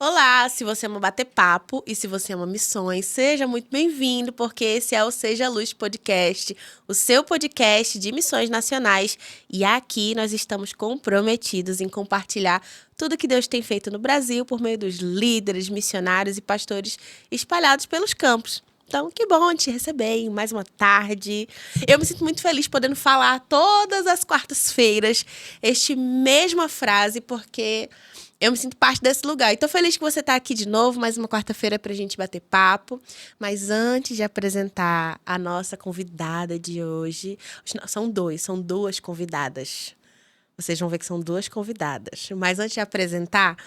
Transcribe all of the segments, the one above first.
Olá, se você ama bater papo e se você ama missões, seja muito bem-vindo, porque esse é o Seja Luz Podcast, o seu podcast de missões nacionais. E aqui nós estamos comprometidos em compartilhar tudo que Deus tem feito no Brasil por meio dos líderes, missionários e pastores espalhados pelos campos. Então, que bom te receber em mais uma tarde. Eu me sinto muito feliz podendo falar todas as quartas-feiras esta mesma frase, porque eu me sinto parte desse lugar. E tô feliz que você está aqui de novo, mais uma quarta-feira para a gente bater papo. Mas antes de apresentar a nossa convidada de hoje, são duas convidadas. Vocês vão ver que são duas convidadas. Mas antes de apresentar,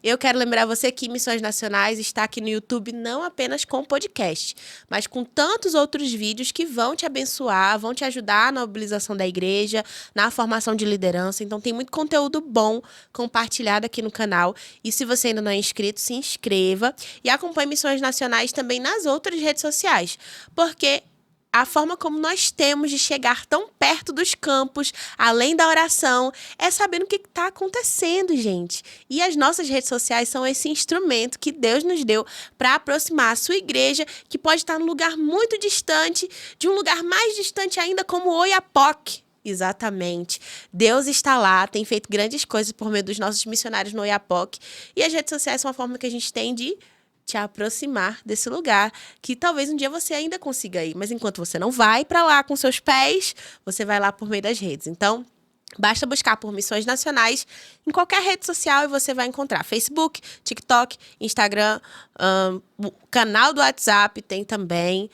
eu quero lembrar você que Missões Nacionais está aqui no YouTube não apenas com podcast, mas com tantos outros vídeos que vão te abençoar, vão te ajudar na mobilização da igreja, na formação de liderança. Então tem muito conteúdo bom compartilhado aqui no canal. E se você ainda não é inscrito, se inscreva e acompanhe Missões Nacionais também nas outras redes sociais. Porque a forma como nós temos de chegar tão perto dos campos, além da oração, é sabendo o que está acontecendo, gente. E as nossas redes sociais são esse instrumento que Deus nos deu para aproximar a sua igreja, que pode estar num lugar muito distante, de um lugar mais distante ainda, como Oiapoque. Exatamente. Deus está lá, tem feito grandes coisas por meio dos nossos missionários no Oiapoque. E as redes sociais são uma forma que a gente tem de te aproximar desse lugar, que talvez um dia você ainda consiga ir. Mas enquanto você não vai para lá com seus pés, você vai lá por meio das redes. Então, basta buscar por Missões Nacionais em qualquer rede social e você vai encontrar Facebook, TikTok, Instagram, o canal do WhatsApp tem também.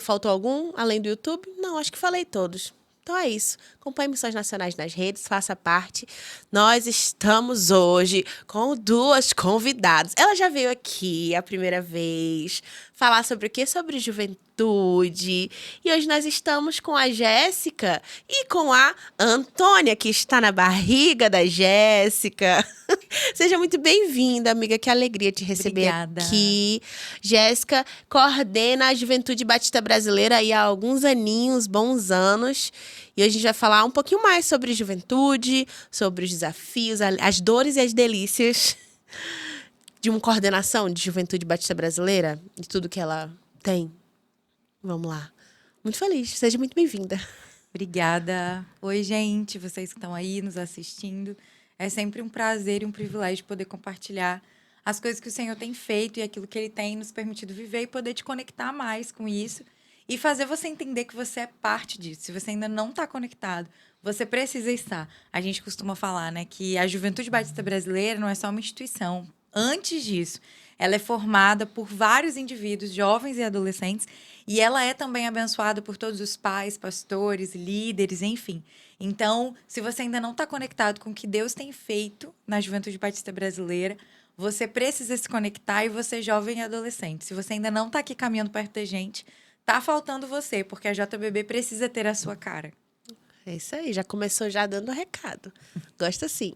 Faltou algum além do YouTube? Não, acho que falei todos. Então é isso. Acompanhe Missões Nacionais nas redes, faça parte. Nós estamos hoje com duas convidadas. Ela já veio aqui a primeira vez falar sobre o quê? Sobre juventude. E hoje nós estamos com a Jéssica e com a Antônia, que está na barriga da Jéssica. Seja muito bem-vinda, amiga. Que alegria te receber Obrigada. aqui. Jéssica coordena a Juventude Batista Brasileira aí há alguns aninhos, bons anos. E hoje a gente vai falar um pouquinho mais sobre juventude, sobre os desafios, as dores e as delícias de uma coordenação de Juventude Batista Brasileira, de tudo que ela tem. Vamos lá. Muito feliz. Seja muito bem-vinda. Obrigada. Oi, gente, vocês que estão aí nos assistindo. É sempre um prazer e um privilégio poder compartilhar as coisas que o Senhor tem feito e aquilo que Ele tem nos permitido viver e poder te conectar mais com isso e fazer você entender que você é parte disso. Se você ainda não está conectado, você precisa estar. A gente costuma falar, né, que a Juventude Batista Brasileira não é só uma instituição. Antes disso, ela é formada por vários indivíduos, jovens e adolescentes, e ela é também abençoada por todos os pais, pastores, líderes, enfim. Então, se você ainda não está conectado com o que Deus tem feito na Juventude Batista Brasileira, você precisa se conectar, e você, jovem e adolescente. Se você ainda não está aqui caminhando perto da gente, tá faltando você, porque a JBB precisa ter a sua cara. É isso aí, já começou já dando recado. Gosta sim.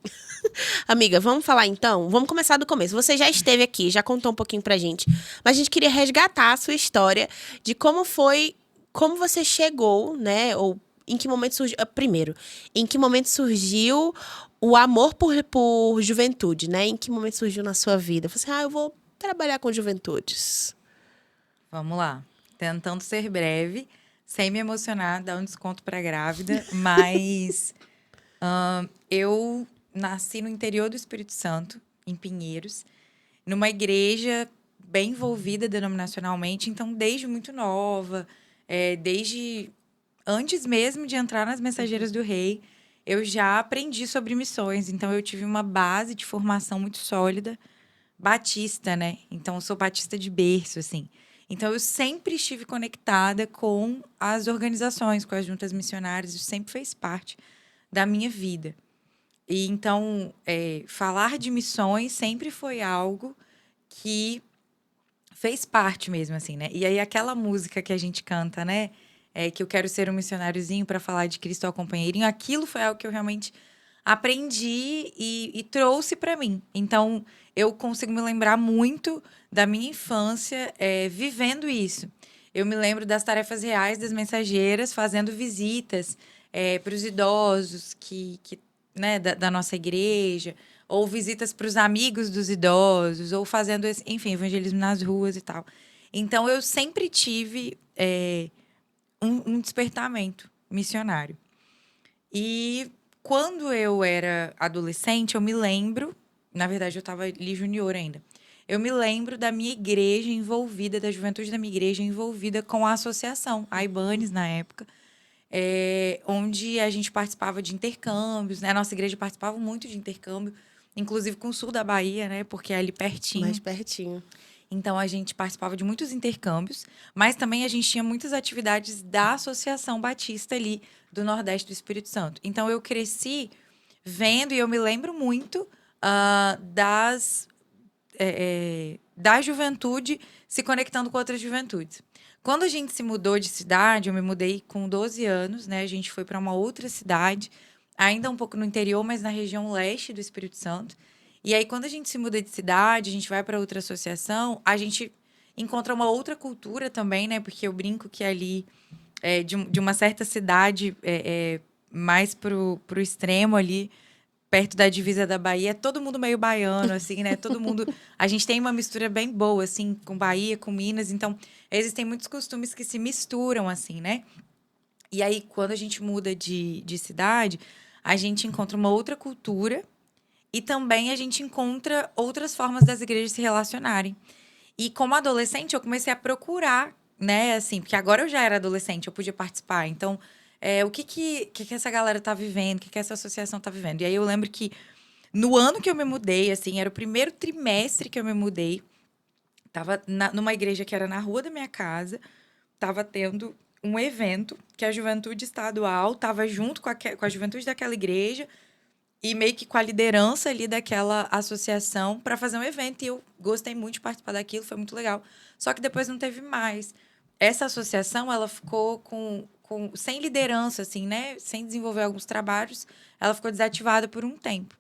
Amiga, vamos falar então? Vamos começar do começo. Você já esteve aqui, já contou um pouquinho pra gente, mas a gente queria resgatar a sua história de como foi, como você chegou, né? Ou em que momento surgiu. Primeiro, em que momento surgiu o amor por juventude, né? Em que momento surgiu na sua vida? Você, eu vou trabalhar com juventudes. Vamos lá. Tentando ser breve, sem me emocionar, dar um desconto para grávida, mas eu nasci no interior do Espírito Santo, em Pinheiros, numa igreja bem envolvida denominacionalmente, então desde muito nova, desde antes mesmo de entrar nas Mensageiras do Rei, eu já aprendi sobre missões, então eu tive uma base de formação muito sólida, batista, né? Então eu sou batista de berço, assim. Então eu sempre estive conectada com as organizações, com as juntas missionárias, isso sempre fez parte da minha vida. E então, falar de missões sempre foi algo que fez parte mesmo, assim, né? E aí aquela música que a gente canta, né? Que eu quero ser um missionáriozinho para falar de Cristo ao companheirinho, aquilo foi algo que eu realmente aprendi e trouxe para mim. Então, eu consigo me lembrar muito da minha infância vivendo isso. Eu me lembro das tarefas reais das mensageiras, fazendo visitas para os idosos né, da nossa igreja, ou visitas para os amigos dos idosos, ou fazendo, enfim, evangelismo nas ruas e tal. Então, eu sempre tive um despertamento missionário. E quando eu era adolescente, eu me lembro, na verdade, eu estava ali junior ainda. Eu me lembro da minha igreja envolvida, da juventude da minha igreja envolvida com a associação, a Ibanes, na época, onde a gente participava de intercâmbios, né? A nossa igreja participava muito de intercâmbio, inclusive com o sul da Bahia, né? Porque é ali pertinho. Mais pertinho. Então, a gente participava de muitos intercâmbios, mas também a gente tinha muitas atividades da Associação Batista ali do Nordeste do Espírito Santo. Então, eu cresci vendo, e eu me lembro muito da juventude se conectando com outras juventudes. Quando a gente se mudou de cidade, eu me mudei com 12 anos, né? A gente foi para uma outra cidade, ainda um pouco no interior, mas na região leste do Espírito Santo. E aí, quando a gente se muda de cidade, a gente vai para outra associação, a gente encontra uma outra cultura também, né? Porque eu brinco que ali, de uma certa cidade, mais pro extremo ali, perto da divisa da Bahia, é todo mundo meio baiano, assim, né? Todo mundo... A gente tem uma mistura bem boa, assim, com Bahia, com Minas. Então, existem muitos costumes que se misturam, assim, né? E aí, quando a gente muda de cidade, a gente encontra uma outra cultura e também a gente encontra outras formas das igrejas se relacionarem. E como adolescente, eu comecei a procurar, né? Assim, porque agora eu já era adolescente, eu podia participar. Então, o que essa galera tá vivendo? O que essa associação tá vivendo? E aí eu lembro que no ano que eu me mudei, assim, era o primeiro trimestre que eu me mudei. Tava numa igreja que era na rua da minha casa. Tava tendo um evento que a juventude estadual tava junto com a juventude daquela igreja e meio que com a liderança ali daquela associação para fazer um evento. E eu gostei muito de participar daquilo, foi muito legal. Só que depois não teve mais. Essa associação, ela ficou sem liderança, assim, né? Sem desenvolver alguns trabalhos. Ela ficou desativada por um tempo.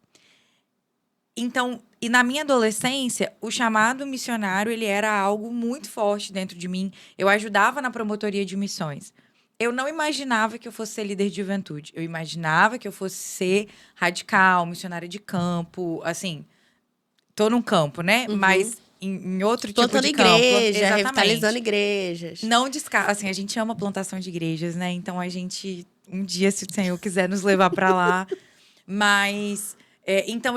Então, e na minha adolescência, o chamado missionário, ele era algo muito forte dentro de mim. Eu ajudava na promotoria de missões. Eu não imaginava que eu fosse ser líder de juventude. Eu imaginava que eu fosse ser radical, missionária de campo, assim, tô num campo, né? Uhum. Mas em outro tipo Plantando de campo. igreja, Exatamente. revitalizando igrejas. Não descarta, assim, a gente ama plantação de igrejas, né? Então a gente, um dia, se o Senhor quiser nos levar para lá. Mas, então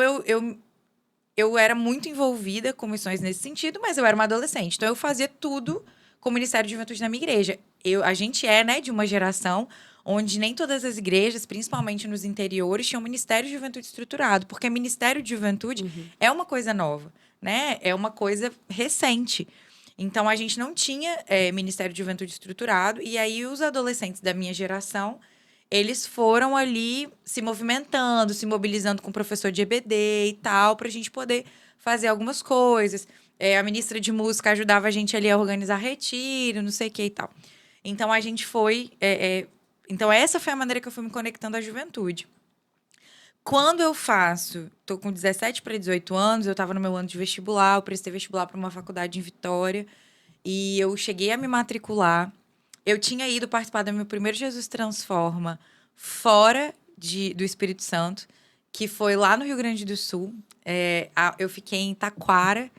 eu era muito envolvida com missões nesse sentido, mas eu era uma adolescente. Então, eu fazia tudo com o Ministério de Juventude na minha igreja. A gente né, de uma geração onde nem todas as igrejas, principalmente nos interiores, tinham Ministério de Juventude estruturado. Porque Ministério de Juventude é uma coisa nova, né? É uma coisa recente. Então, a gente não tinha Ministério de Juventude estruturado. E aí, os adolescentes da minha geração... Eles foram ali se movimentando, se mobilizando com o professor de EBD e tal, para a gente poder fazer algumas coisas. A ministra de música ajudava a gente ali a organizar retiro, não sei o que e tal. Então, a gente foi... Então, essa foi a maneira que eu fui me conectando à juventude. Quando eu tô com 17 para 18 anos, eu estava no meu ano de vestibular, eu prestei vestibular para uma faculdade em Vitória, e eu cheguei a me matricular. Eu tinha ido participar do meu primeiro Jesus Transforma fora do Espírito Santo, que foi lá no Rio Grande do Sul. Eu fiquei em Taquara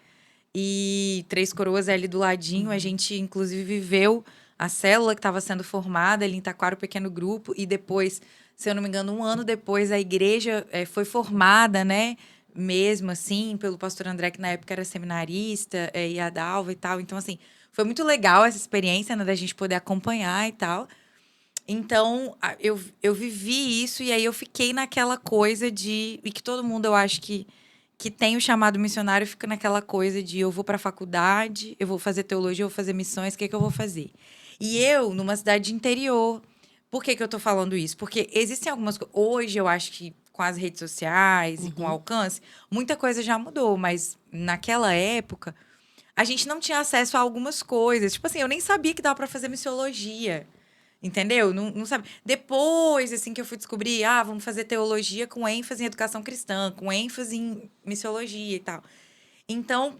e Três Coroas é ali do ladinho. A gente, inclusive, viveu a célula que estava sendo formada ali em Taquara, o pequeno grupo. E depois, se eu não me engano, um ano depois, a igreja foi formada, né? Mesmo assim, pelo pastor André, que na época era seminarista, e a Dalva e tal. Então, assim... Foi muito legal essa experiência, né, da gente poder acompanhar e tal. Então, eu vivi isso e aí eu fiquei naquela coisa de... E que todo mundo, eu acho que tem o chamado missionário, fica naquela coisa de eu vou para a faculdade, eu vou fazer teologia, eu vou fazer missões, o que eu vou fazer? E eu, numa cidade interior... Por que eu tô falando isso? Porque existem algumas coisas... Hoje, eu acho que com as redes sociais e com alcance, muita coisa já mudou. Mas naquela época... A gente não tinha acesso a algumas coisas. Tipo assim, eu nem sabia que dava para fazer missiologia. Entendeu? Não sabia. Depois, assim, que eu fui descobrir, vamos fazer teologia com ênfase em educação cristã, com ênfase em missiologia e tal. Então,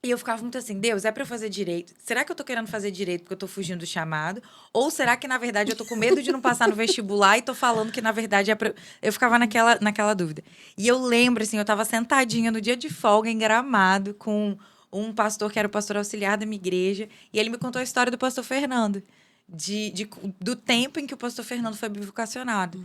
E eu ficava muito assim, Deus, é pra eu fazer direito? Será que eu tô querendo fazer direito porque eu tô fugindo do chamado? Ou será que, na verdade, eu tô com medo de não passar no vestibular e tô falando que, na verdade, é pra... Eu ficava naquela dúvida. E eu lembro, assim, eu tava sentadinha no dia de folga, em Gramado, com um pastor que era o pastor auxiliar da minha igreja, e ele me contou a história do pastor Fernando, do tempo em que o pastor Fernando foi bivocacionado.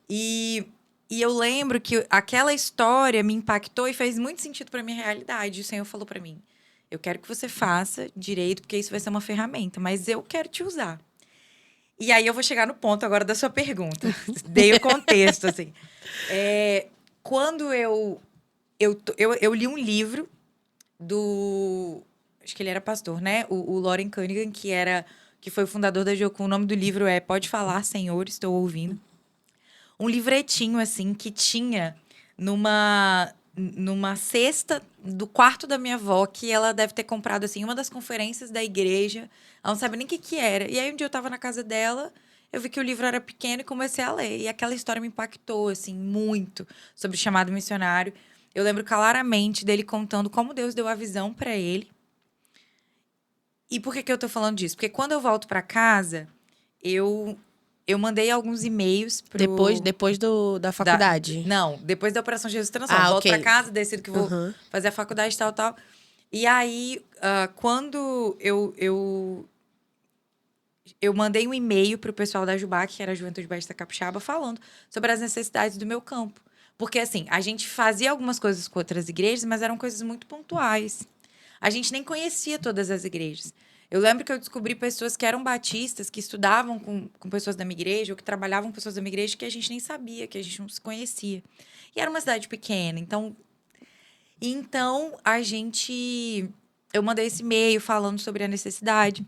E, e eu lembro que aquela história me impactou e fez muito sentido pra minha realidade. O Senhor falou pra mim, eu quero que você faça direito, porque isso vai ser uma ferramenta, mas eu quero te usar. E aí eu vou chegar no ponto agora da sua pergunta. Dei o contexto, assim. Quando eu li um livro do... Acho que ele era pastor, né? O Loren Cunningham, que foi o fundador da Jocum. O nome do livro é Pode Falar, Senhor, Estou Ouvindo. Um livretinho, assim, que tinha numa cesta do quarto da minha avó, que ela deve ter comprado, assim, em uma das conferências da igreja. Ela não sabe nem o que que era. E aí, um dia eu tava na casa dela, eu vi que o livro era pequeno e comecei a ler. E aquela história me impactou, assim, muito, sobre o chamado missionário. Eu lembro claramente dele contando como Deus deu a visão para ele. E por que eu tô falando disso? Porque quando eu volto para casa, eu eu mandei alguns e-mails Depois da faculdade. não, depois da Operação Jesus Transforma. Ah, Volto para ok. casa, decido que vou Aham. fazer a faculdade, tal, tal. E aí, quando eu mandei um e-mail pro pessoal da Jubac, que era a Juventude Batista Capixaba, falando sobre as necessidades do meu campo. Porque, assim, a gente fazia algumas coisas com outras igrejas, mas eram coisas muito pontuais. A gente nem conhecia todas as igrejas. Eu lembro que eu descobri pessoas que eram batistas, que estudavam com pessoas da minha igreja, ou que trabalhavam com pessoas da minha igreja, que a gente nem sabia, que a gente não se conhecia. E era uma cidade pequena, então a gente... Eu mandei esse e-mail falando sobre a necessidade,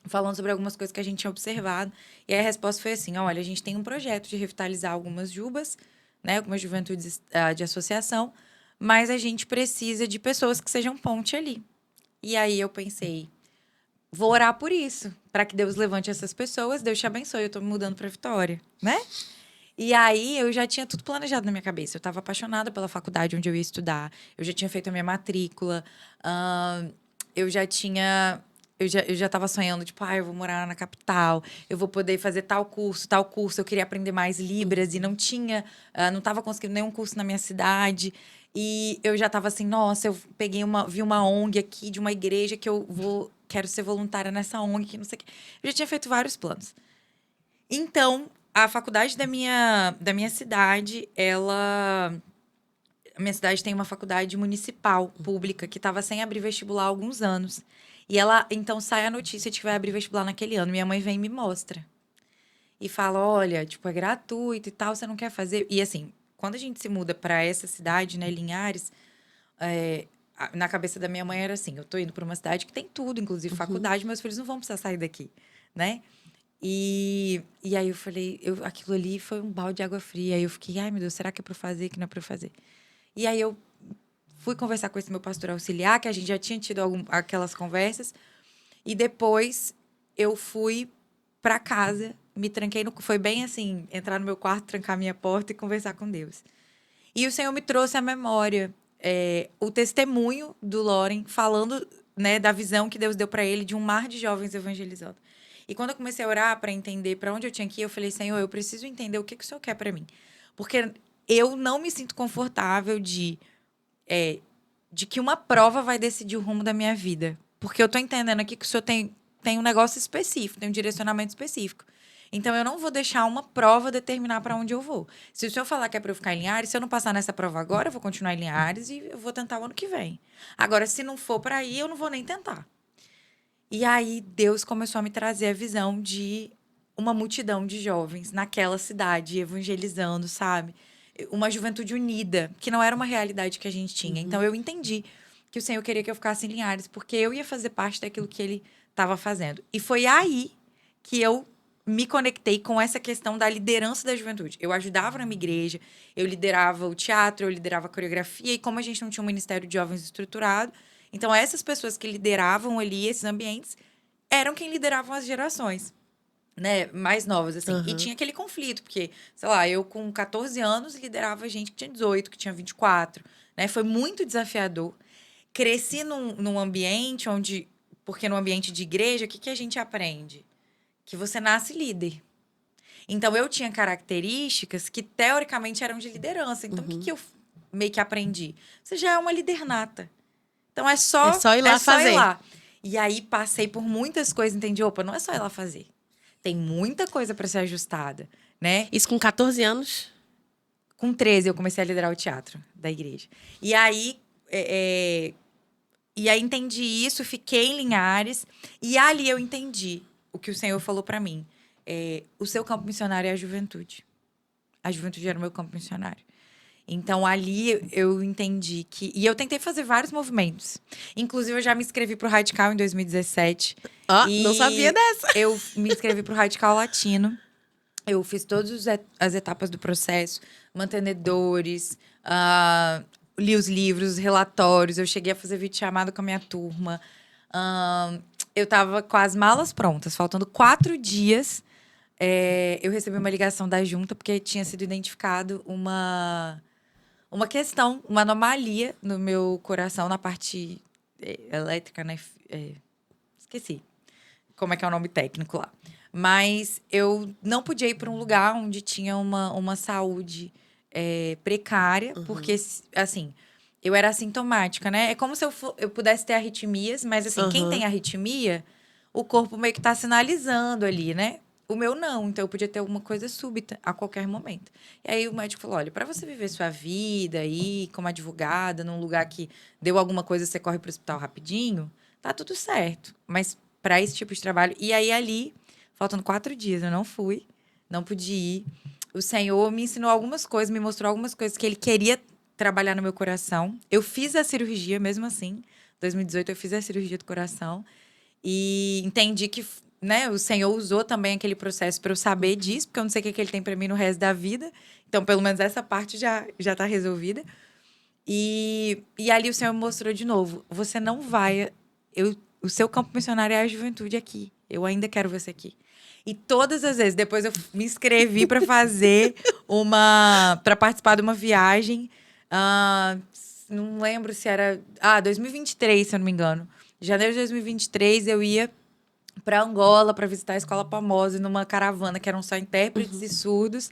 falando sobre algumas coisas que a gente tinha observado. E aí a resposta foi assim: olha, a gente tem um projeto de revitalizar algumas jubas, né, algumas juventudes de associação, mas a gente precisa de pessoas que sejam ponte ali. E aí eu pensei, vou orar por isso, para que Deus levante essas pessoas, Deus te abençoe, eu tô me mudando para Vitória, né? E aí eu já tinha tudo planejado na minha cabeça. Eu estava apaixonada pela faculdade onde eu ia estudar. Eu já tinha feito a minha matrícula. Eu já tinha. Eu já estava sonhando, tipo, eu vou morar na capital, eu vou poder fazer tal curso, tal curso. Eu queria aprender mais Libras e não tinha, não estava conseguindo nenhum curso na minha cidade. E eu já estava assim, nossa, eu vi uma ONG aqui de uma igreja que quero ser voluntária nessa ONG, que não sei o quê. Eu já tinha feito vários planos. Então, a faculdade da minha cidade, a minha cidade tem uma faculdade municipal, pública, que estava sem abrir vestibular há alguns anos. E então, sai a notícia de que vai abrir vestibular naquele ano. Minha mãe vem e me mostra. E fala, olha, tipo, é gratuito e tal, você não quer fazer? E assim, quando a gente se muda para essa cidade, né, Linhares, na cabeça da minha mãe era assim, eu tô indo para uma cidade que tem tudo, inclusive faculdade, meus filhos não vão precisar sair daqui, né? E aí eu falei, aquilo ali foi um balde de água fria. Aí eu fiquei, ai meu Deus, será que é para fazer, que não é para fazer? E aí eu fui conversar com esse meu pastor auxiliar, que a gente já tinha tido aquelas conversas. E depois eu fui para casa, me tranquei foi bem assim, entrar no meu quarto, trancar minha porta e conversar com Deus. E o Senhor me trouxe à memória o testemunho do Loren falando, né, da visão que Deus deu para ele de um mar de jovens evangelizando. E quando eu comecei a orar para entender para onde eu tinha que ir, eu falei, Senhor, eu preciso entender o que o Senhor quer para mim. Porque eu não me sinto confortável de que uma prova vai decidir o rumo da minha vida. Porque eu tô entendendo aqui que o Senhor tem um negócio específico, tem um direcionamento específico. Então, eu não vou deixar uma prova determinar para onde eu vou. Se o senhor falar que é para eu ficar em Linhares, se eu não passar nessa prova agora, eu vou continuar em Linhares e eu vou tentar o ano que vem. Agora, se não for para ir, eu não vou nem tentar. E aí, Deus começou a me trazer a visão de uma multidão de jovens naquela cidade, evangelizando, sabe? Uma juventude unida, que não era uma realidade que a gente tinha. Então, eu entendi que o Senhor queria que eu ficasse em Linhares, porque eu ia fazer parte daquilo que Ele estava fazendo. E foi aí que eu me conectei com essa questão da liderança da juventude. Eu ajudava na minha igreja, eu liderava o teatro, eu liderava a coreografia, e como a gente não tinha um ministério de jovens estruturado, então essas pessoas que lideravam ali esses ambientes eram quem lideravam as gerações, né, mais novas, assim. E tinha aquele conflito, porque, sei lá, eu com 14 anos liderava gente que tinha 18, que tinha 24, né? Foi muito desafiador. cresci num ambiente onde... Porque no ambiente de igreja, o que a gente aprende? Que você nasce líder. Então, eu tinha características que, teoricamente, eram de liderança. Então, o que eu meio que aprendi? Você já é uma líder nata. Então, é É só ir lá fazer. Ir lá. E aí, passei por muitas coisas, entendi. Opa, não é só ir lá fazer. Tem muita coisa para ser ajustada, né? Isso com 14 anos? Com 13, eu comecei a liderar o teatro da igreja. E aí, entendi isso, fiquei em Linhares. E ali eu entendi o que o Senhor falou para mim. O seu campo missionário é a juventude. A juventude era o meu campo missionário. Então, ali eu entendi que... E eu tentei fazer vários movimentos. Inclusive, eu já me inscrevi pro Radical em 2017. Não sabia dessa. Eu me inscrevi pro Radical Latino. Eu fiz todas as etapas do processo. Mantenedores, li os livros, os relatórios. Eu cheguei a fazer videochamada com a minha turma. Eu tava com as malas prontas. Faltando 4 dias, eu recebi uma ligação da junta, porque tinha sido identificado uma questão, uma anomalia no meu coração, na parte elétrica, né? Esqueci como é que é o nome técnico lá. Mas eu não podia ir para um lugar onde tinha uma saúde precária, porque, assim, eu era assintomática, né? É como se eu pudesse ter arritmias, mas, assim, quem tem arritmia, o corpo meio que tá sinalizando ali, né? O meu não, então eu podia ter alguma coisa súbita a qualquer momento. E aí o médico falou: olha, para você viver sua vida aí como advogada, num lugar que deu alguma coisa, você corre pro hospital rapidinho, tá tudo certo. Mas para esse tipo de trabalho... E aí ali, faltando 4 dias, eu não fui, não pude ir. O Senhor me ensinou algumas coisas, me mostrou algumas coisas que Ele queria trabalhar no meu coração. Eu fiz a cirurgia mesmo assim. Em 2018 eu fiz a cirurgia do coração. E entendi que, né, o Senhor usou também aquele processo para eu saber disso, porque eu não sei o que Ele tem para mim no resto da vida. Então, pelo menos essa parte já tá resolvida. E ali o Senhor me mostrou de novo: você não vai... O seu campo missionário é a juventude aqui. Eu ainda quero você aqui. E todas as vezes, depois eu me inscrevi para fazer para participar de uma viagem. Não lembro se era... 2023, se eu não me engano. Em janeiro de 2023, eu ia para Angola para visitar a Escola Pamose numa caravana que eram só intérpretes e surdos.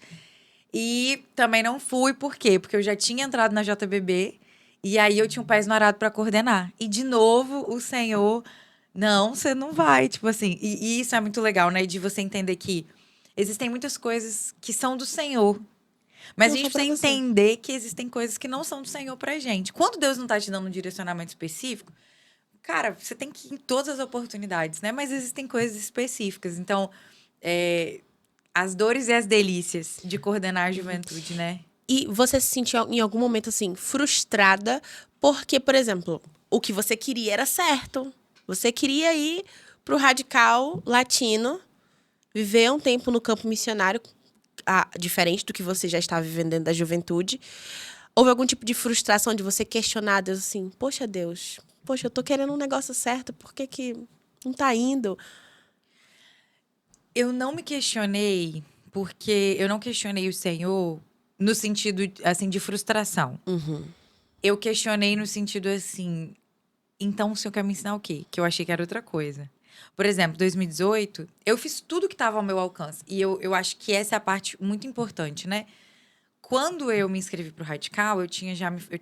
E também não fui, por quê? Porque eu já tinha entrado na JBB e aí eu tinha um Pés no Arado para coordenar. E, de novo, o Senhor... Não, você não vai, tipo assim... E isso é muito legal, né? De você entender que existem muitas coisas que são do Senhor. Mas a gente precisa entender que existem coisas que não são do Senhor pra gente. Quando Deus não tá te dando um direcionamento específico, cara, você tem que ir em todas as oportunidades, né? Mas existem coisas específicas. Então, as dores e as delícias de coordenar a juventude, né? E você se sentiu em algum momento, assim, frustrada porque, por exemplo, o que você queria era certo. Você queria ir pro Radical Latino, viver um tempo no campo missionário, diferente do que você já estava vivendo dentro da juventude. Houve algum tipo de frustração de você questionar Deus assim: poxa, Deus, eu tô querendo um negócio certo, por que não tá indo? Eu não me questionei, porque eu não questionei o Senhor no sentido, assim, de frustração. Eu questionei no sentido, assim... Então, o Senhor quer me ensinar o quê? Que eu achei que era outra coisa. Por exemplo, 2018, eu fiz tudo que estava ao meu alcance. E eu acho que essa é a parte muito importante, né? Quando eu me inscrevi para o Radical, eu tinha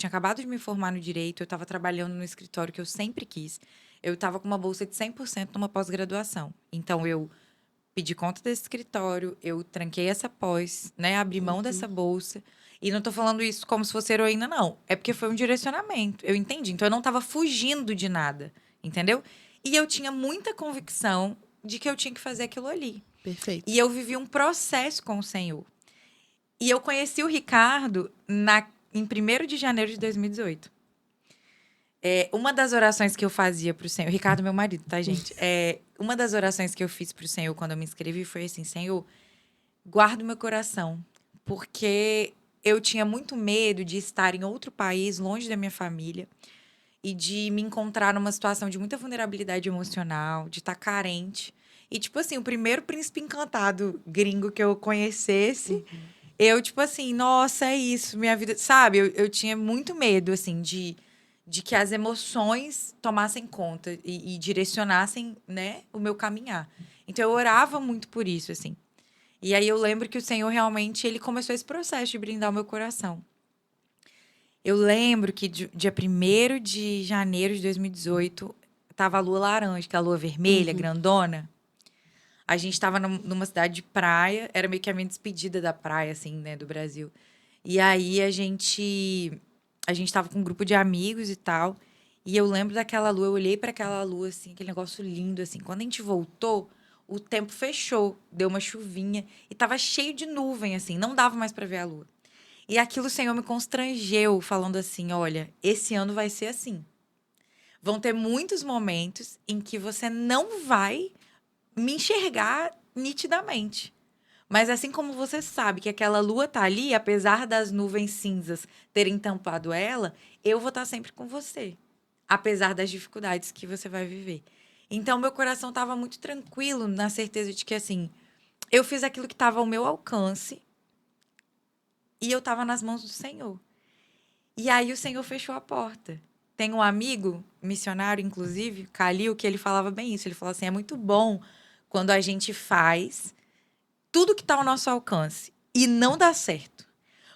acabado de me formar no Direito, eu estava trabalhando no escritório que eu sempre quis. Eu estava com uma bolsa de 100% numa pós-graduação. Então, eu pedi conta desse escritório, eu tranquei essa pós, né? Abri mão dessa bolsa. E não tô falando isso como se fosse heroína, não. É porque foi um direcionamento. Eu entendi. Então, eu não tava fugindo de nada, entendeu? E eu tinha muita convicção de que eu tinha que fazer aquilo ali. Perfeito. E eu vivi um processo com o Senhor. E eu conheci o Ricardo em 1º de janeiro de 2018. Uma das orações que eu fazia pro Senhor... Ricardo é meu marido, tá, gente? Uma das orações que eu fiz pro Senhor quando eu me inscrevi foi assim: Senhor, guarda o meu coração. Porque eu tinha muito medo de estar em outro país, longe da minha família, e de me encontrar numa situação de muita vulnerabilidade emocional, de estar carente. E, tipo assim, o primeiro príncipe encantado gringo que eu conhecesse, eu, tipo assim, nossa, é isso, minha vida... Sabe, eu tinha muito medo, assim, de de que as emoções tomassem conta e direcionassem, né, o meu caminhar. Então eu orava muito por isso, assim. E aí eu lembro que o Senhor realmente ele começou esse processo de brindar o meu coração. Eu lembro que dia 1º de janeiro de 2018 tava a lua laranja, que é a lua vermelha, grandona. A gente estava numa cidade de praia, era meio que a minha despedida da praia, assim, né, do Brasil. E aí a gente tava com um grupo de amigos e tal. E eu lembro daquela lua, eu olhei para aquela lua, assim, aquele negócio lindo, assim. Quando a gente voltou, o tempo fechou, deu uma chuvinha e tava cheio de nuvem, assim, não dava mais para ver a lua. E aquilo o Senhor me constrangeu, falando assim: olha, esse ano vai ser assim. Vão ter muitos momentos em que você não vai me enxergar nitidamente. Mas assim como você sabe que aquela lua tá ali, apesar das nuvens cinzas terem tampado ela, eu vou estar sempre com você, apesar das dificuldades que você vai viver. Então, meu coração estava muito tranquilo na certeza de que, assim, eu fiz aquilo que estava ao meu alcance e eu estava nas mãos do Senhor. E aí o Senhor fechou a porta. Tem um amigo, missionário, inclusive, Calil, que ele falava bem isso. Ele falou assim: é muito bom quando a gente faz tudo que está ao nosso alcance e não dá certo.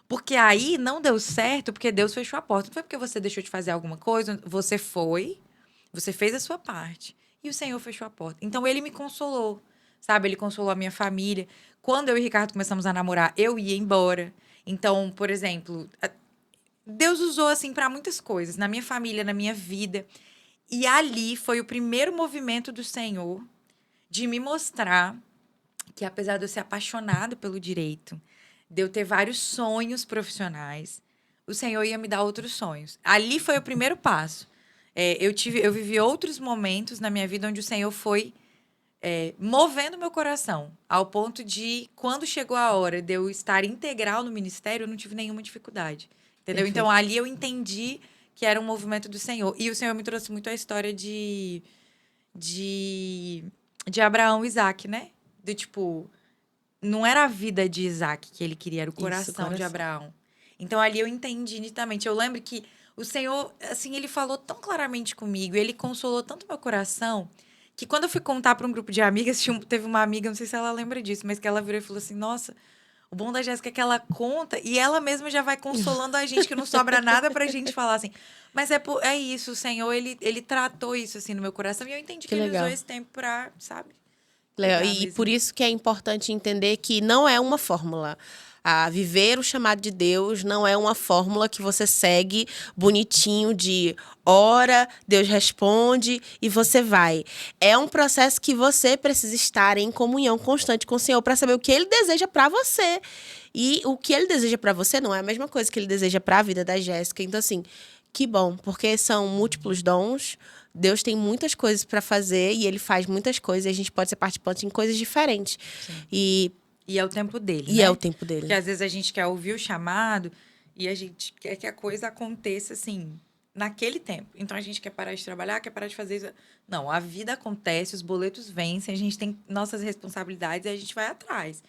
Porque aí não deu certo porque Deus fechou a porta. Não foi porque você deixou de fazer alguma coisa, você fez a sua parte e o Senhor fechou a porta. Então ele me consolou, sabe? Ele consolou a minha família. Quando eu e o Ricardo começamos a namorar, eu ia embora. Então, por exemplo, Deus usou assim para muitas coisas, na minha família, na minha vida. E ali foi o primeiro movimento do Senhor de me mostrar que, apesar de eu ser apaixonado pelo direito, de eu ter vários sonhos profissionais, o Senhor ia me dar outros sonhos. Ali foi o primeiro passo. Eu vivi outros momentos na minha vida onde o Senhor foi movendo meu coração, ao ponto de, quando chegou a hora de eu estar integral no ministério, eu não tive nenhuma dificuldade. Entendeu? Então, Perfeito. ali eu entendi que era um movimento do Senhor. E o Senhor me trouxe muito a história de, de Abraão e Isaac, né? De tipo, não era a vida de Isaac que ele queria, era o Isso, coração de coração. Abraão. Então ali eu entendi nitidamente. Eu lembro que o Senhor, assim, ele falou tão claramente comigo, ele consolou tanto meu coração, que quando eu fui contar para um grupo de amigas, teve uma amiga, não sei se ela lembra disso, mas que ela virou e falou assim: Nossa, o bom da Jéssica é que ela conta e ela mesma já vai consolando a gente, que não sobra nada pra gente falar assim. Mas é isso, o Senhor, ele tratou isso assim no meu coração e eu entendi Que que ele usou legal. esse tempo pra, sabe, Legal. cuidar E por mesmo. isso que é importante entender que não é uma fórmula. Viver o chamado de Deus não é uma fórmula que você segue bonitinho de ora, Deus responde e você vai. É um processo que você precisa estar em comunhão constante com o Senhor para saber o que Ele deseja para você. E o que Ele deseja para você não é a mesma coisa que Ele deseja para a vida da Jéssica. Então, assim, que bom, porque são múltiplos dons. Deus tem muitas coisas para fazer e Ele faz muitas coisas e a gente pode ser participante em coisas diferentes. Sim. E, E é o tempo dele, e é o né? tempo Porque dele. às vezes a gente quer ouvir o chamado e a gente quer que a coisa aconteça assim, naquele tempo. Então a gente quer parar de trabalhar, quer parar de fazer isso. Não, a vida acontece, os boletos vencem, a gente tem nossas responsabilidades e a gente vai atrás.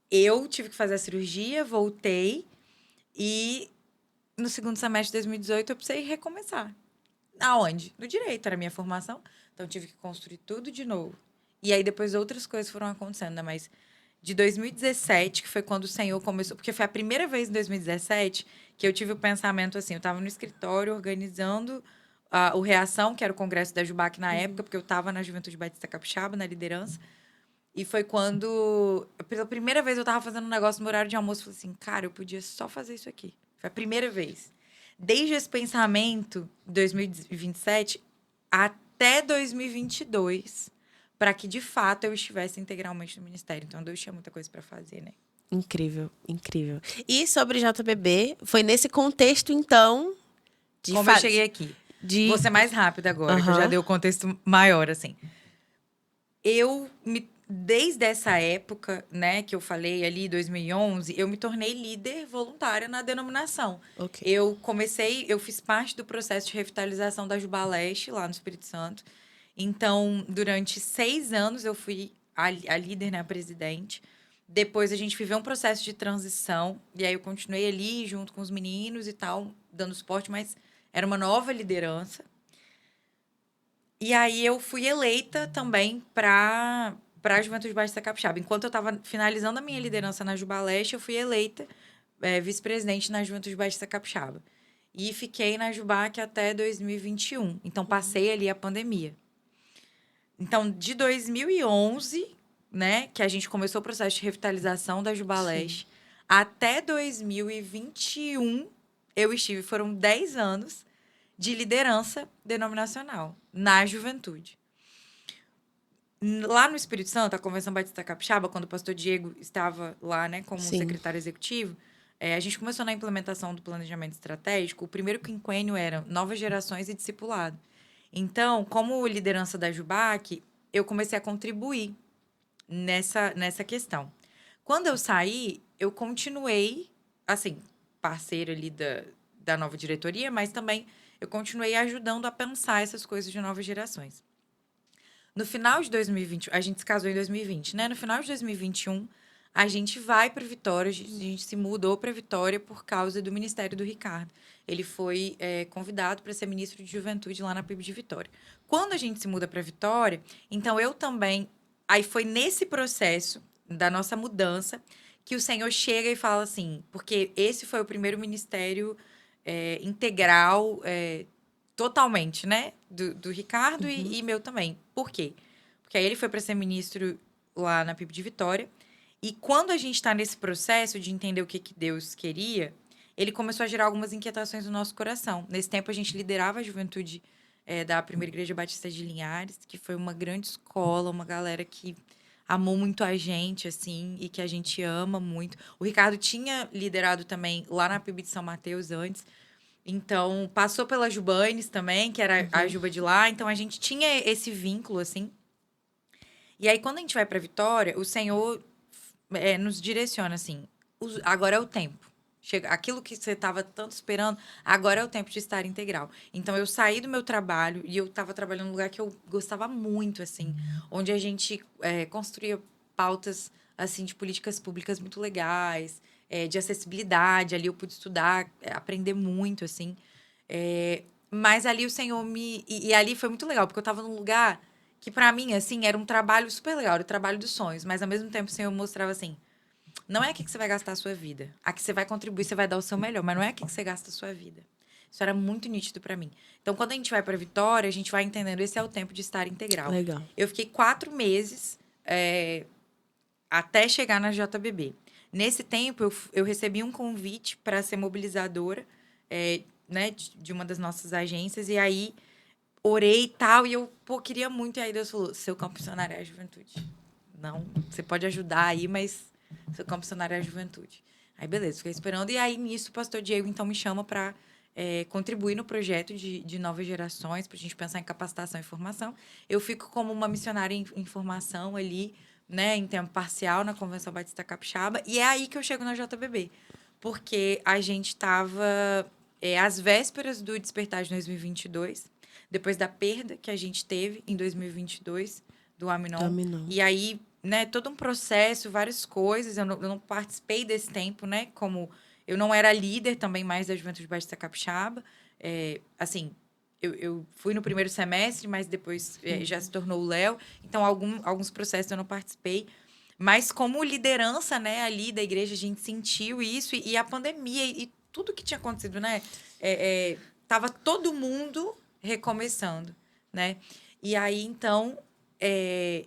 Eu tive que fazer a cirurgia, voltei e no segundo semestre de 2018 eu precisei recomeçar. Aonde? No direito, era a minha formação. Então eu tive que construir tudo de novo. E aí depois outras coisas foram acontecendo, né? Mas de 2017, que foi quando o Senhor começou, porque foi a primeira vez em 2017 que eu tive o pensamento assim, eu estava no escritório organizando o Reação, que era o congresso da Jubac na época, porque eu estava na Juventude Batista Capixaba, na liderança. E foi quando, pela primeira vez, eu estava fazendo um negócio no horário de almoço, falei assim, cara, eu podia só fazer isso aqui. Foi a primeira vez. Desde esse pensamento, 2027, até 2022, para que, de fato, eu estivesse integralmente no ministério. Então, Deus tinha muita coisa para fazer, né? Incrível, incrível. E sobre JBB, foi nesse contexto, então, de Como eu cheguei aqui. Vou de ser mais rápida agora, que eu já Aham. dei o contexto maior, assim. Desde essa época, né, que eu falei ali, 2011, eu me tornei líder voluntária na denominação. Ok. Eu fiz parte do processo de revitalização da Jubaleste, lá no Espírito Santo. Então, durante 6 anos, eu fui a líder, né, a presidente. Depois, a gente viveu um processo de transição. E aí, eu continuei ali, junto com os meninos e tal, dando suporte. Mas Era uma nova liderança. E aí eu fui eleita também para a Juventude Batista Capixaba. Enquanto eu estava finalizando a minha liderança na Juba Leste, eu fui eleita vice-presidente na Juventude Batista Capixaba. E fiquei na Jubac até 2021. Então, passei ali a pandemia. Então, de 2011, né, que a gente começou o processo de revitalização da Juba Leste, até 2021, foram 10 anos de liderança denominacional na juventude. Lá no Espírito Santo, a Convenção Batista Capixaba, quando o pastor Diego estava lá, né, como secretário executivo, a gente começou na implementação do planejamento estratégico. O primeiro quinquênio era novas gerações e discipulado. Então, como liderança da Jubac, eu comecei a contribuir nessa questão. Quando eu saí, eu continuei, assim, parceira ali da nova diretoria, mas também eu continuei ajudando a pensar essas coisas de novas gerações. No final de 2020, a gente se casou em 2020, né? No final de 2021, a gente vai para Vitória, a gente se mudou para Vitória por causa do Ministério do Ricardo. Ele foi convidado para ser ministro de Juventude lá na PIB de Vitória. Quando a gente se muda para Vitória, então eu também... Aí foi nesse processo da nossa mudança que o Senhor chega e fala assim, porque esse foi o primeiro ministério integral, totalmente, né? Do Ricardo e meu também. Por quê? Porque aí ele foi para ser ministro lá na PIB de Vitória. E quando a gente está nesse processo de entender o que Deus queria, ele começou a gerar algumas inquietações no nosso coração. Nesse tempo, a gente liderava a juventude da Primeira Igreja Batista de Linhares, que foi uma grande escola, uma galera que amou muito a gente, assim, e que a gente ama muito. O Ricardo tinha liderado também lá na PIB de São Mateus antes. Então, passou pela Jubanes também, que era a Juba de lá. Então, a gente tinha esse vínculo, assim. E aí, quando a gente vai para Vitória, o Senhor nos direciona, assim, agora é o tempo. Chega, aquilo que você estava tanto esperando, agora é o tempo de estar integral. Então, eu saí do meu trabalho e eu estava trabalhando num lugar que eu gostava muito, assim, onde a gente construía pautas, assim, de políticas públicas muito legais, de acessibilidade. Ali eu pude estudar, aprender muito, assim. Mas ali o Senhor me... E ali foi muito legal, porque eu estava num lugar que, para mim, assim, era um trabalho super legal, era o trabalho dos sonhos. Mas, ao mesmo tempo, o Senhor mostrava assim... Não é aqui que você vai gastar a sua vida. Aqui você vai contribuir, você vai dar o seu melhor. Mas não é aqui que você gasta a sua vida. Isso era muito nítido para mim. Então, quando a gente vai para Vitória, a gente vai entendendo esse é o tempo de estar integral. Legal. Eu fiquei 4 meses até chegar na JBB. Nesse tempo, eu recebi um convite para ser mobilizadora né, de uma das nossas agências. E aí, orei e tal. E eu queria muito. E aí, Deus falou, seu campo missionário é a juventude. Não, você pode ajudar aí, mas... Seu campo missionário é a juventude. Aí, beleza, fiquei esperando. E aí, nisso, o pastor Diego, então, me chama para contribuir no projeto de novas gerações, para a gente pensar em capacitação e formação. Eu fico como uma missionária em formação ali, né, em tempo parcial, na Convenção Batista Capixaba. E é aí que eu chego na JBB. Porque a gente estava às vésperas do despertar de 2022, depois da perda que a gente teve em 2022 do Aminon. E aí... né, todo um processo, várias coisas. Eu não participei desse tempo, né? Como eu não era líder também mais da Juventude Batista Capixaba. Assim, eu fui no primeiro semestre, mas depois já se tornou o Léo. Então, alguns processos eu não participei. Mas como liderança, né, ali da igreja, a gente sentiu isso. E a pandemia e tudo que tinha acontecido, né? Tava todo mundo recomeçando, né? E aí, então...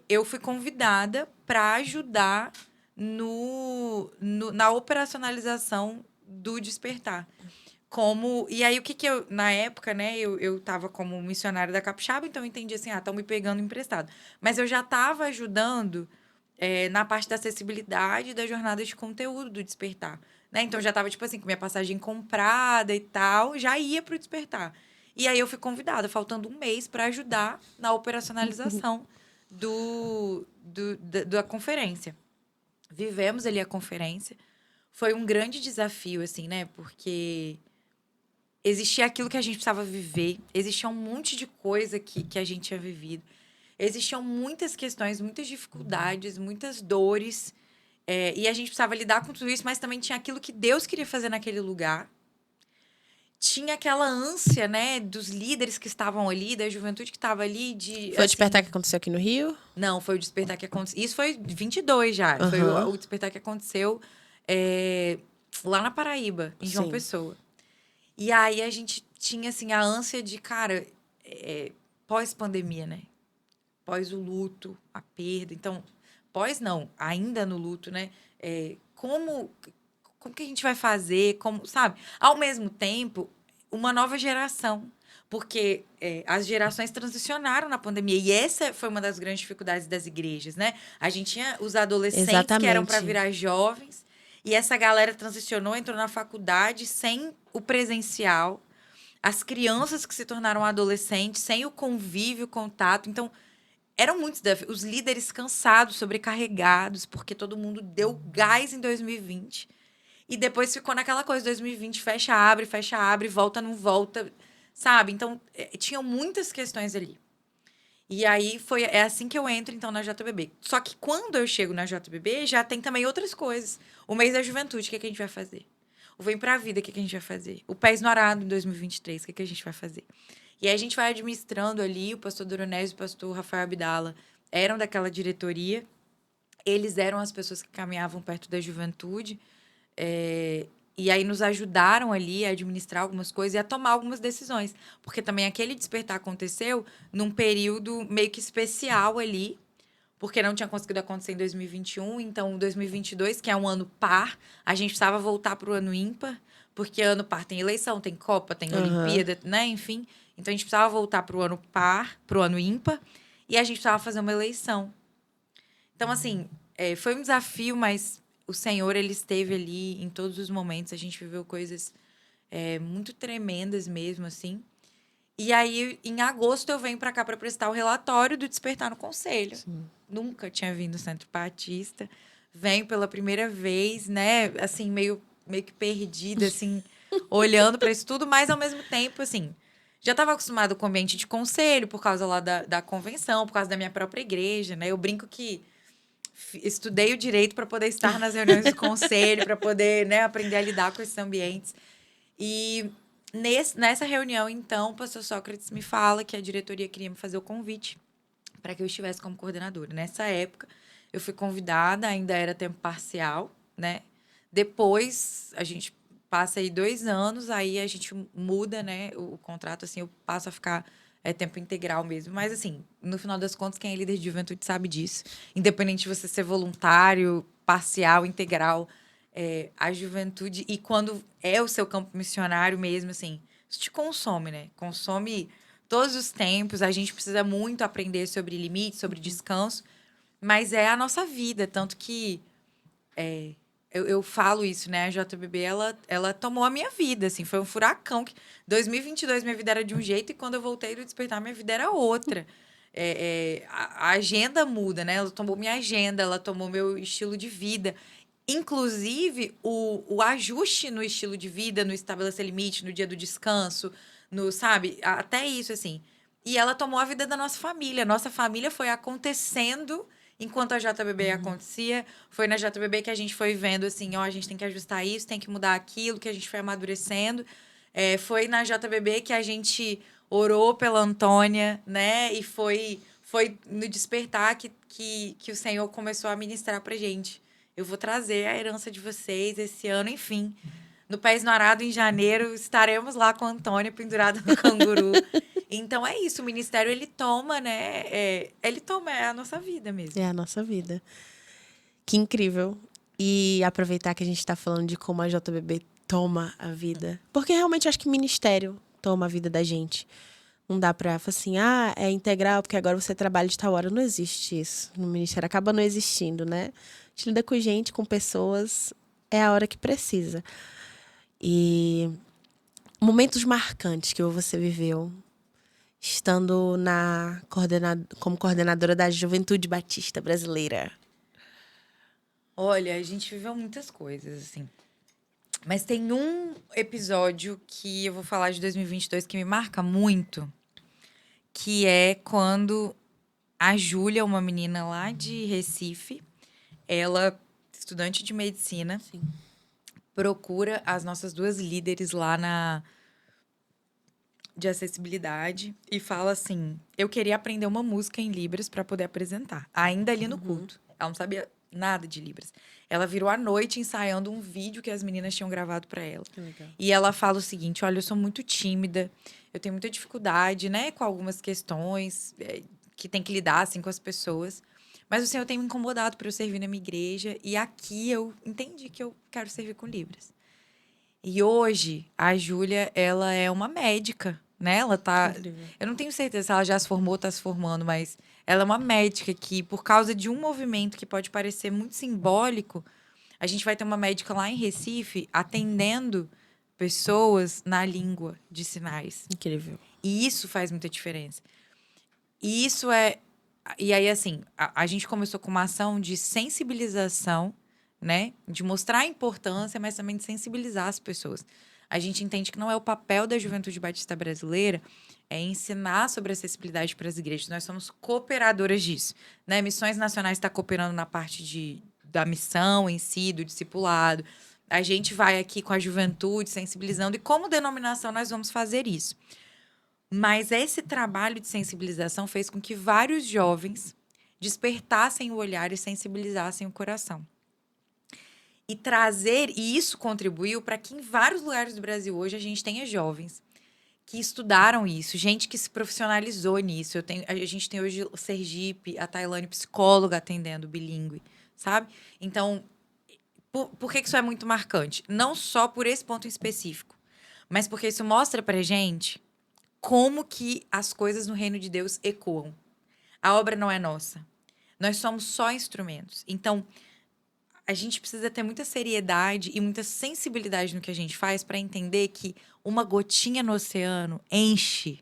eu fui convidada para ajudar na operacionalização do despertar. E aí, o que eu... Na época, né, eu estava como missionária da Capixaba, então eu entendi assim, estão me pegando emprestado. Mas eu já estava ajudando na parte da acessibilidade da jornada de conteúdo do despertar. Né? Então, já estava, tipo assim, com minha passagem comprada e tal, já ia para o despertar. E aí, eu fui convidada, faltando um mês, para ajudar na operacionalização da conferência. Vivemos ali a conferência. Foi um grande desafio, assim, né? Porque existia aquilo que a gente precisava viver. Existia um monte de coisa que a gente tinha vivido. Existiam muitas questões, muitas dificuldades, muitas dores. E a gente precisava lidar com tudo isso, mas também tinha aquilo que Deus queria fazer naquele lugar. tinha aquela ânsia, né, dos líderes que estavam ali, da juventude que estava ali, de... Foi o assim, despertar que aconteceu aqui no Rio? Não, foi o despertar que aconteceu. Isso foi 22 já. Foi Aham. o despertar que aconteceu lá na Paraíba, em João Sim. Pessoa. E aí a gente tinha, assim, a ânsia de, cara, pós-pandemia, né? Pós o luto, a perda. Então, pós não, ainda no luto, né? Como que a gente vai fazer? Como, sabe? Ao mesmo tempo, uma nova geração. Porque as gerações transicionaram na pandemia. E essa foi uma das grandes dificuldades das igrejas, né? A gente tinha os adolescentes que eram para Exatamente. virar jovens. E essa galera transicionou, entrou na faculdade sem o presencial. As crianças que se tornaram adolescentes sem o convívio, o contato. Então, eram muitos desafios. Os líderes cansados, sobrecarregados, porque todo mundo deu gás em 2020. E depois ficou naquela coisa, 2020, fecha, abre, volta, não volta, sabe? Então, tinham muitas questões ali. E aí, é assim que eu entro, então, na JBB. Só que quando eu chego na JBB, já tem também outras coisas. O mês da juventude, o que, é que a gente vai fazer? O Vem Pra Vida, o que, é que a gente vai fazer? O Pés no Arado, em 2023, o que, é que a gente vai fazer? E aí a gente vai administrando ali, o pastor Doronésio e o pastor Rafael Abdala eram daquela diretoria. Eles eram as pessoas que caminhavam perto da juventude. E aí nos ajudaram ali a administrar algumas coisas e a tomar algumas decisões. Porque também aquele despertar aconteceu num período meio que especial ali, porque não tinha conseguido acontecer em 2021. Então, 2022, que é um ano par, a gente precisava voltar para o ano ímpar, porque ano par tem eleição, tem Copa, tem Aham. Olimpíada, né? Enfim. Então, a gente precisava voltar para o ano par, para o ano ímpar, e a gente precisava fazer uma eleição. Então, assim, foi um desafio, mas o Senhor, ele esteve ali em todos os momentos. A gente viveu coisas muito tremendas mesmo, assim. E aí, em agosto, eu venho para cá para prestar o relatório do Despertar no Conselho. Sim. Nunca tinha vindo no Centro Batista. Venho pela primeira vez, né? Assim, meio que perdida, assim, olhando para isso tudo, mas ao mesmo tempo, assim, já estava acostumado com o ambiente de conselho, por causa lá da convenção, por causa da minha própria igreja, né? Eu brinco que estudei o direito para poder estar nas reuniões do conselho, para poder, né, aprender a lidar com esses ambientes. E nessa reunião, então, o pastor Sócrates me fala que a diretoria queria me fazer o convite para que eu estivesse como coordenadora. Nessa época, eu fui convidada, ainda era tempo parcial, né? Depois, a gente passa aí 2 anos, aí a gente muda, né, o contrato, assim, eu passo a ficar tempo integral mesmo. Mas, assim, no final das contas, quem é líder de juventude sabe disso. Independente de você ser voluntário, parcial, integral, a juventude, e quando é o seu campo missionário mesmo, assim, isso te consome, né? Consome todos os tempos. A gente precisa muito aprender sobre limites, sobre descanso, mas é a nossa vida. Tanto que eu falo isso, né? A JBB, ela tomou a minha vida, assim, foi um furacão. 2022, minha vida era de um jeito, e quando eu voltei do Despertar, minha vida era outra. A agenda muda, né? Ela tomou minha agenda, ela tomou meu estilo de vida. Inclusive, o ajuste no estilo de vida, no estabelecer limite, no dia do descanso, no, sabe? Até isso, assim. E ela tomou a vida da nossa família. Nossa família foi acontecendo enquanto a JBB acontecia. Foi na JBB que a gente foi vendo, assim, ó, a gente tem que ajustar isso, tem que mudar aquilo, que a gente foi amadurecendo. Foi na JBB que a gente orou pela Antônia, né? E foi no despertar que o Senhor começou a ministrar pra gente. Eu vou trazer a herança de vocês esse ano, enfim. No Pés no Arado, em janeiro, estaremos lá com a Antônia pendurada no canguru. Então é isso, o ministério ele toma, né? Ele toma a nossa vida mesmo. É a nossa vida. Que incrível. E aproveitar que a gente está falando de como a JBB toma a vida. Porque realmente eu acho que ministério toma a vida da gente. Não dá pra falar assim, é integral, porque agora você trabalha de tal hora. Não existe isso. No ministério acaba não existindo, né? A gente lida com gente, com pessoas, é a hora que precisa. E momentos marcantes que você viveu estando como coordenadora da Juventude Batista Brasileira. Olha, a gente viveu muitas coisas, assim. Mas tem um episódio que eu vou falar de 2022 que me marca muito, que é quando a Júlia, uma menina lá de Recife, ela, estudante de medicina, Sim. procura as nossas 2 líderes lá de acessibilidade e fala assim: eu queria aprender uma música em Libras para poder apresentar, ainda ali no culto. Ela não sabia nada de Libras. Ela virou à noite ensaiando um vídeo que as meninas tinham gravado para ela. Que legal. E ela fala o seguinte: olha, eu sou muito tímida, eu tenho muita dificuldade, né, com algumas questões que tem que lidar assim com as pessoas. Mas o Senhor tem me incomodado para eu servir na minha igreja e aqui eu entendi que eu quero servir com Libras. E hoje, a Júlia, ela é uma médica, né? Ela tá... Incrível. Eu não tenho certeza se ela já se formou ou tá se formando, mas ela é uma médica que, por causa de um movimento que pode parecer muito simbólico, a gente vai ter uma médica lá em Recife atendendo pessoas na língua de sinais. Incrível. E isso faz muita diferença. E isso é... E aí, assim, a gente começou com uma ação de sensibilização, né? De mostrar a importância, mas também de sensibilizar as pessoas. A gente entende que não é o papel da Juventude Batista Brasileira é ensinar sobre acessibilidade para as igrejas. Nós somos cooperadoras disso, né? Missões Nacionais está cooperando na parte da missão em si, do discipulado. A gente vai aqui com a juventude, sensibilizando. E como denominação, nós vamos fazer isso. Mas esse trabalho de sensibilização fez com que vários jovens despertassem o olhar e sensibilizassem o coração. E isso contribuiu para que em vários lugares do Brasil hoje a gente tenha jovens que estudaram isso, gente que se profissionalizou nisso. A gente tem hoje o Sergipe, a Tailane, psicóloga atendendo bilíngue, sabe? Então, por que isso é muito marcante? Não só por esse ponto em específico, mas porque isso mostra pra gente como que as coisas no reino de Deus ecoam. A obra não é nossa. Nós somos só instrumentos. Então, a gente precisa ter muita seriedade e muita sensibilidade no que a gente faz para entender que uma gotinha no oceano enche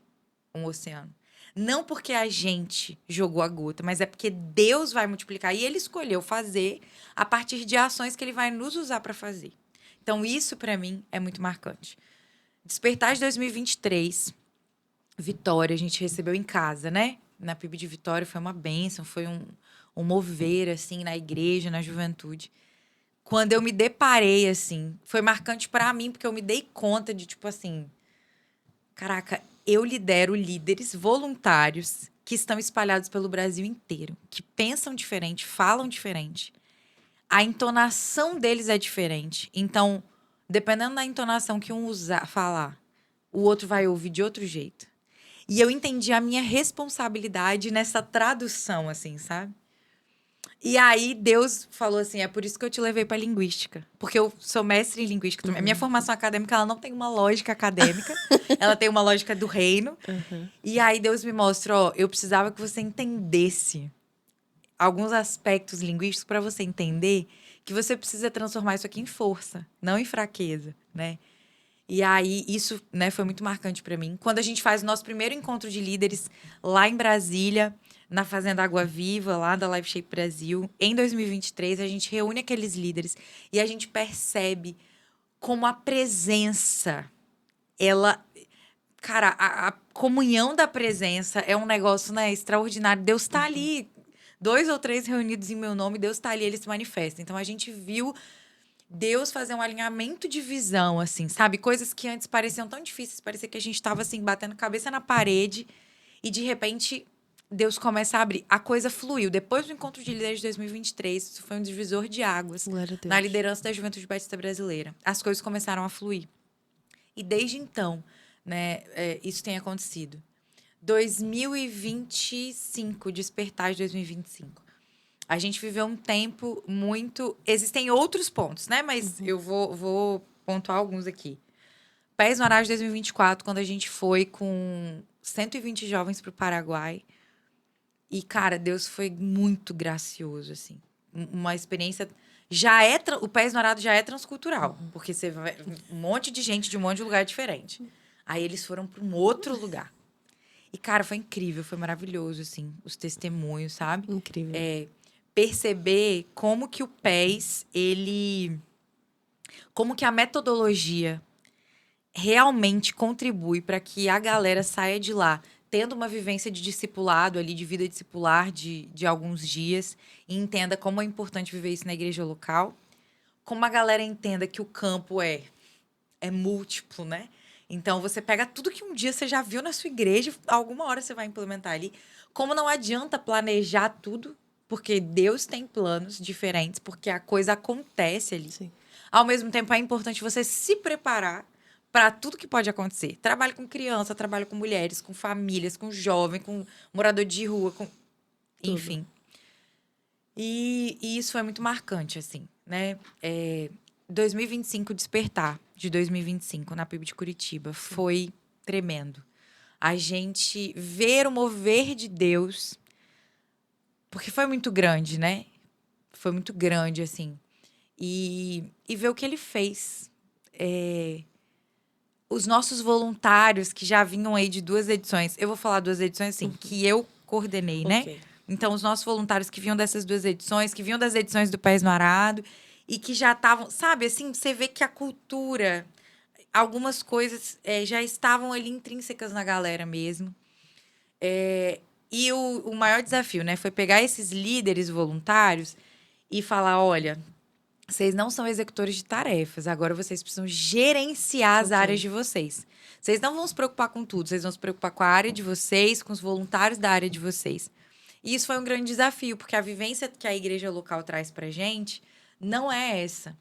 um oceano. Não porque a gente jogou a gota, mas é porque Deus vai multiplicar. E Ele escolheu fazer a partir de ações que Ele vai nos usar para fazer. Então, isso, para mim, é muito marcante. Despertar de 2023... Vitória, a gente recebeu em casa, né? Na PIB de Vitória, foi uma bênção, foi um mover, assim, na igreja, na juventude. Quando eu me deparei, assim, foi marcante pra mim, porque eu me dei conta de, tipo assim, caraca, eu lidero líderes voluntários que estão espalhados pelo Brasil inteiro, que pensam diferente, falam diferente. A entonação deles é diferente. Então, dependendo da entonação que um falar, o outro vai ouvir de outro jeito. E eu entendi a minha responsabilidade nessa tradução, assim, sabe? E aí Deus falou assim, é por isso que eu te levei para linguística. Porque eu sou mestre em linguística também. A minha formação acadêmica, ela não tem uma lógica acadêmica. Ela tem uma lógica do reino. E aí Deus me mostra, ó, eu precisava que você entendesse alguns aspectos linguísticos para você entender que você precisa transformar isso aqui em força, não em fraqueza, né? E aí, isso, né, foi muito marcante para mim. Quando a gente faz o nosso primeiro encontro de líderes lá em Brasília, na Fazenda Água Viva, lá da Live Shape Brasil, em 2023, a gente reúne aqueles líderes e a gente percebe como a presença, ela... Cara, a comunhão da presença é um negócio, né, extraordinário. Deus está ali. 2 ou 3 reunidos em meu nome, Deus está ali, Ele se manifesta. Então, a gente viu Deus fazer um alinhamento de visão, assim, sabe? Coisas que antes pareciam tão difíceis, parecia que a gente estava, assim, batendo cabeça na parede e, de repente, Deus começa a abrir. A coisa fluiu. Depois do encontro de líderes de 2023, isso foi um divisor de águas Glória a Deus. na liderança da Juventude Batista Brasileira. As coisas começaram a fluir. E desde então, né, isso tem acontecido. 2025, despertar de 2025. A gente viveu um tempo muito... Existem outros pontos, né? Mas eu vou pontuar alguns aqui. Pés no Arás de 2024, quando a gente foi com 120 jovens para o Paraguai. E, cara, Deus foi muito gracioso, assim. Uma experiência... O Pés no Arado já é transcultural. Porque você vai... Um monte de gente de um monte de lugar diferente. Aí eles foram para um outro lugar. E, cara, foi incrível, foi maravilhoso, assim. Os testemunhos, sabe? Incrível. Perceber como que o PES, como que a metodologia realmente contribui para que a galera saia de lá tendo uma vivência de discipulado ali, de vida discipular de alguns dias, e entenda como é importante viver isso na igreja local. Como a galera entenda que o campo é múltiplo, né? Então, você pega tudo que um dia você já viu na sua igreja, alguma hora você vai implementar ali. Como não adianta planejar tudo, porque Deus tem planos diferentes, porque a coisa acontece ali. Sim. Ao mesmo tempo, é importante você se preparar para tudo que pode acontecer. Trabalho com criança, trabalho com mulheres, com famílias, com jovem, com morador de rua, com... enfim. E isso foi muito marcante, assim, né? 2025, Despertar, de 2025, na PIB de Curitiba, foi tremendo. A gente ver o mover de Deus, porque foi muito grande, né? Foi muito grande, assim. E ver o que ele fez. Os nossos voluntários, que já vinham aí de 2 edições, eu vou falar 2 edições, assim, que eu coordenei, né? Ok. Então, os nossos voluntários que vinham dessas 2 edições, que vinham das edições do Pés no Arado, e que já estavam, sabe, assim, você vê que a cultura, algumas coisas já estavam ali intrínsecas na galera mesmo. E o maior desafio, né, foi pegar esses líderes voluntários e falar: olha, vocês não são executores de tarefas, agora vocês precisam gerenciar as Ok. áreas de vocês. Vocês não vão se preocupar com tudo, vocês vão se preocupar com a área de vocês, com os voluntários da área de vocês. E isso foi um grande desafio, porque a vivência que a igreja local traz pra gente não é essa.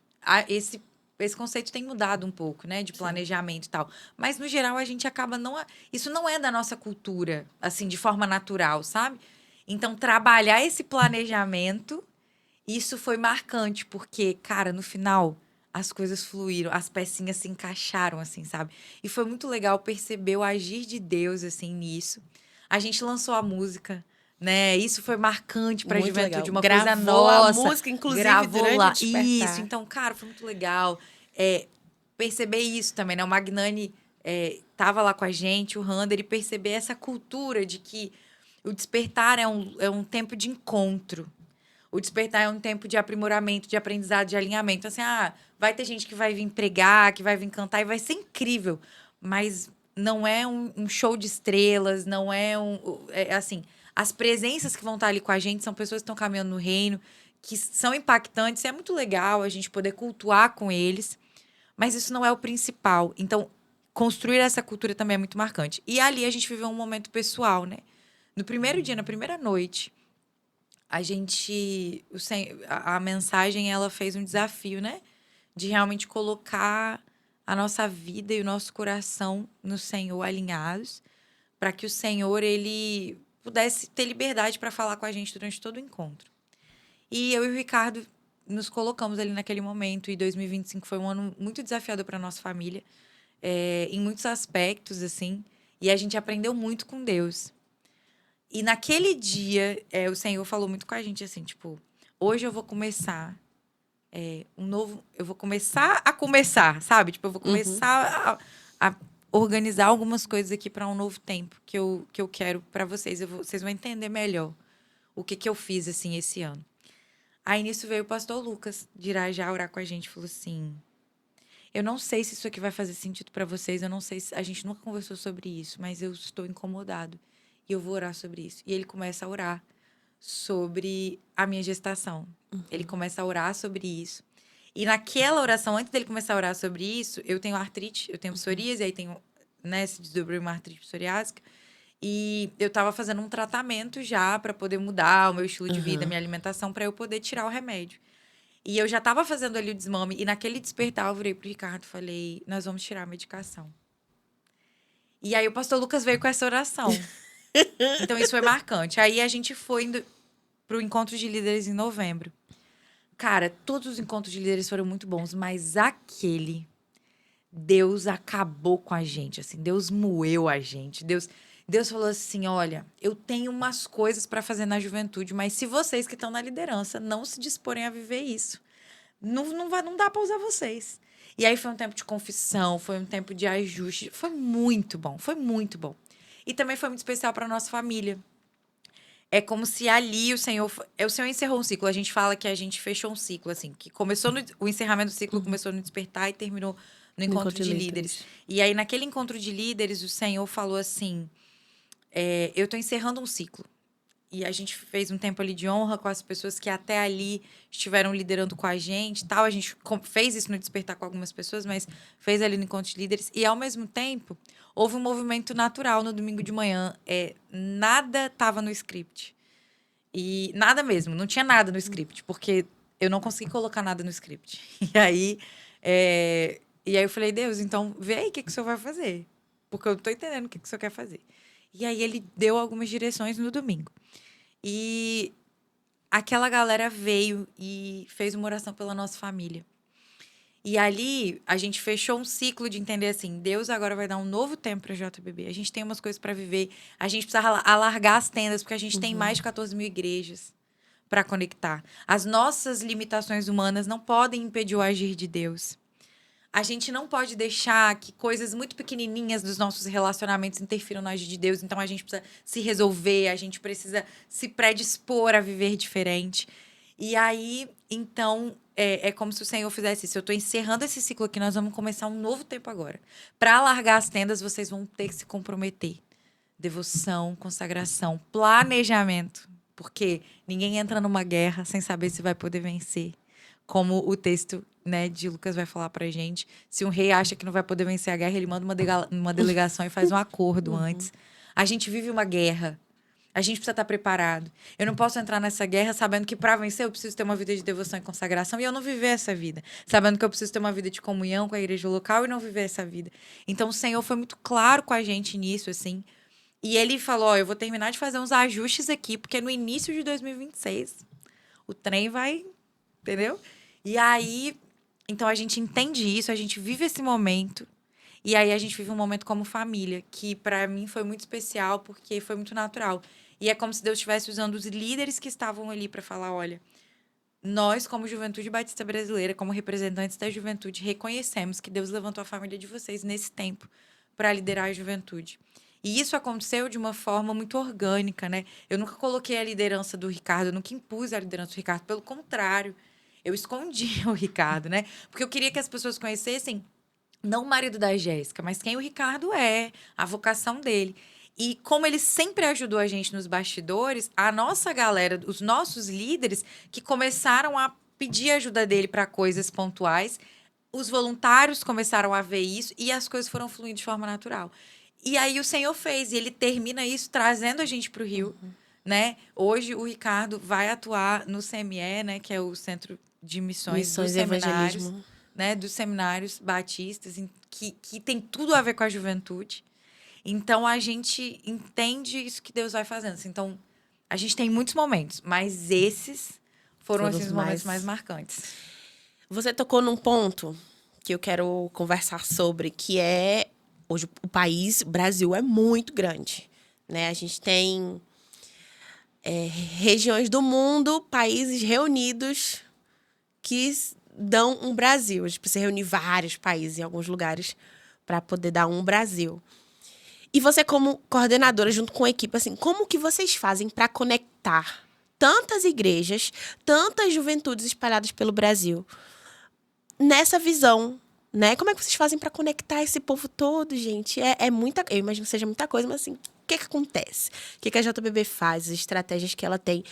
Esse conceito tem mudado um pouco, né? De planejamento e tal. Mas, no geral, a gente acaba não... Isso não é da nossa cultura, assim, de forma natural, sabe? Então, trabalhar esse planejamento, isso foi marcante, porque, cara, no final, as coisas fluíram, as pecinhas se encaixaram, assim, sabe? E foi muito legal perceber o agir de Deus, assim, nisso. A gente lançou a música, né? Isso foi marcante para a Muito legal. juventude, uma coisa Gravou a nossa. música, inclusive, Gravou durante o lá. Despertar. Isso, então, cara, foi muito legal. Perceber isso também, né? O Magnani tava lá com a gente, o Rander, e perceber essa cultura de que o Despertar é um tempo de encontro. O Despertar é um tempo de aprimoramento, de aprendizado, de alinhamento. Assim, vai ter gente que vai vir pregar, que vai vir cantar, e vai ser incrível. Mas não é um show de estrelas, não é assim, as presenças que vão estar ali com a gente são pessoas que estão caminhando no reino, que são impactantes. É muito legal a gente poder cultuar com eles, mas isso não é o principal. Então, construir essa cultura também é muito marcante. E ali a gente viveu um momento pessoal, né? No primeiro dia, na primeira noite, a mensagem, ela fez um desafio, né? De realmente colocar a nossa vida e o nosso coração no Senhor alinhados, para que o Senhor, ele pudesse ter liberdade para falar com a gente durante todo o encontro. E eu e o Ricardo nos colocamos ali naquele momento, e 2025 foi um ano muito desafiador para nossa família, em muitos aspectos, assim, e a gente aprendeu muito com Deus. E naquele dia, o Senhor falou muito com a gente, assim, tipo, hoje eu vou começar eu vou começar a começar, sabe? Tipo, eu vou começar a organizar algumas coisas aqui para um novo tempo que eu quero para vocês. Vocês vão entender melhor o que eu fiz, assim, esse ano. Aí, nisso, veio o pastor Lucas de Irajá orar com a gente. Falou assim, eu não sei se isso aqui vai fazer sentido para vocês, eu não sei se... A gente nunca conversou sobre isso, mas eu estou incomodado. E eu vou orar sobre isso. E ele começa a orar sobre a minha gestação. Ele começa a orar sobre isso. E naquela oração, antes dele começar a orar sobre isso, eu tenho artrite, eu tenho psoríase, aí tenho, né, se desdobrou uma artrite psoriásica. E eu tava fazendo um tratamento já para poder mudar o meu estilo de vida, minha alimentação, para eu poder tirar o remédio. E eu já tava fazendo ali o desmame, e naquele despertar eu virei pro Ricardo e falei, nós vamos tirar a medicação. E aí o pastor Lucas veio com essa oração. Então isso foi marcante. Aí a gente foi pro encontro de líderes em novembro. Cara, todos os encontros de líderes foram muito bons, mas aquele, Deus acabou com a gente, assim, Deus moeu a gente. Deus falou assim, olha, eu tenho umas coisas para fazer na juventude, mas se vocês que estão na liderança não se disporem a viver isso, não dá para usar vocês. E aí foi um tempo de confissão, foi um tempo de ajuste, foi muito bom, foi muito bom. E também foi muito especial para nossa família. É como se ali o Senhor encerrou um ciclo. A gente fala que a gente fechou um ciclo, assim, que começou o encerramento do ciclo começou no Despertar e terminou no encontro de líderes. E aí, naquele encontro de líderes, o Senhor falou assim: eu tô encerrando um ciclo. e a gente fez um tempo ali de honra com as pessoas que até ali estiveram liderando com a gente, tal. A gente fez isso no Despertar com algumas pessoas, mas fez ali no Encontro de Líderes. E, ao mesmo tempo, houve um movimento natural no domingo de manhã. Nada estava no script. E nada mesmo, não tinha nada no script, porque eu não consegui colocar nada no script. E aí eu falei, Deus, então vê aí o que o senhor vai fazer. Porque eu não tô entendendo o que o senhor quer fazer. E aí ele deu algumas direções no domingo. E aquela galera veio e fez uma oração pela nossa família. E ali a gente fechou um ciclo de entender assim, Deus agora vai dar um novo tempo para JBB. A gente tem umas coisas para viver. A gente precisa alargar as tendas, porque a gente tem mais de 14 mil igrejas para conectar. As nossas limitações humanas não podem impedir o agir de Deus. A gente não pode deixar que coisas muito pequenininhas dos nossos relacionamentos interfiram no agir de Deus. Então, a gente precisa se resolver, a gente precisa se predispor a viver diferente. E aí, então, é como se o Senhor fizesse isso. Eu estou encerrando esse ciclo aqui, nós vamos começar um novo tempo agora. Para alargar as tendas, vocês vão ter que se comprometer. Devoção, consagração, planejamento. Porque ninguém entra numa guerra sem saber se vai poder vencer. Como o texto, né, de Lucas vai falar pra gente. Se um rei acha que não vai poder vencer a guerra, ele manda uma delegação e faz um acordo antes. A gente vive uma guerra. A gente precisa estar preparado. Eu não posso entrar nessa guerra sabendo que para vencer eu preciso ter uma vida de devoção e consagração e eu não viver essa vida. Sabendo que eu preciso ter uma vida de comunhão com a igreja local e não viver essa vida. Então o Senhor foi muito claro com a gente nisso, assim. E ele falou, ó, eu vou terminar de fazer uns ajustes aqui, porque no início de 2026 o trem vai, entendeu? E aí, então a gente entende isso, a gente vive esse momento. E aí a gente vive um momento como família, que para mim foi muito especial, porque foi muito natural. E é como se Deus estivesse usando os líderes que estavam ali para falar, olha, nós, como Juventude Batista Brasileira, como representantes da juventude, reconhecemos que Deus levantou a família de vocês nesse tempo para liderar a juventude. E isso aconteceu de uma forma muito orgânica, né? Eu nunca coloquei a liderança do Ricardo, eu nunca impus a liderança do Ricardo. Pelo contrário, eu escondia o Ricardo, né? Porque eu queria que as pessoas conhecessem não o marido da Jéssica, mas quem o Ricardo é, a vocação dele. E como ele sempre ajudou a gente nos bastidores, a nossa galera, os nossos líderes, que começaram a pedir ajuda dele para coisas pontuais, os voluntários começaram a ver isso e as coisas foram fluindo de forma natural. E aí o Senhor fez, e ele termina isso trazendo a gente para o Rio, né? Hoje o Ricardo vai atuar no CME, né, que é o Centro de Missões dos Missões e Seminários, evangelismo. né, dos seminários batistas, que tem tudo a ver com a juventude. Então, a gente entende isso que Deus vai fazendo. Assim, então, a gente tem muitos momentos, mas esses foram assim, os momentos mais marcantes. Você tocou num ponto que eu quero conversar sobre, que é hoje o país, o Brasil é muito grande, né? A gente tem regiões do mundo, países reunidos que dão um Brasil. A gente precisa reunir vários países em alguns lugares para poder dar um Brasil. E você, como coordenadora, junto com a equipe, assim, como que vocês fazem para conectar tantas igrejas, tantas juventudes espalhadas pelo Brasil nessa visão, né? Como é que vocês fazem para conectar esse povo todo, gente? É muita, eu imagino que seja muita coisa, mas assim, o que acontece? O que a JBB faz, as estratégias que ela tem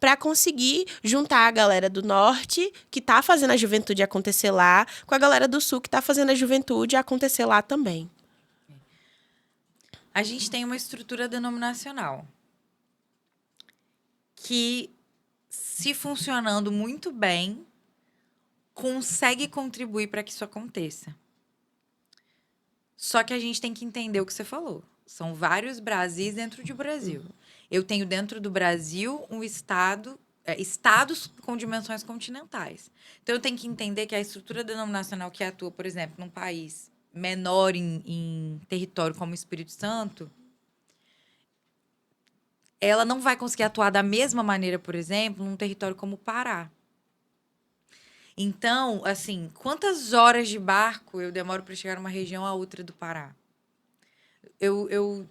para conseguir juntar a galera do norte, que tá fazendo a juventude acontecer lá, com a galera do sul, que tá fazendo a juventude acontecer lá também? A gente tem uma estrutura denominacional que, se funcionando muito bem, consegue contribuir para que isso aconteça. Só que a gente tem que entender o que você falou. São vários Brasis dentro de Brasil. Eu tenho dentro do Brasil um estado, estados com dimensões continentais. Então, eu tenho que entender que a estrutura denominacional que atua, por exemplo, num país menor em território como o Espírito Santo, ela não vai conseguir atuar da mesma maneira, por exemplo, num território como o Pará. Então, assim, quantas horas de barco eu demoro para chegar numa região a outra do Pará? Eu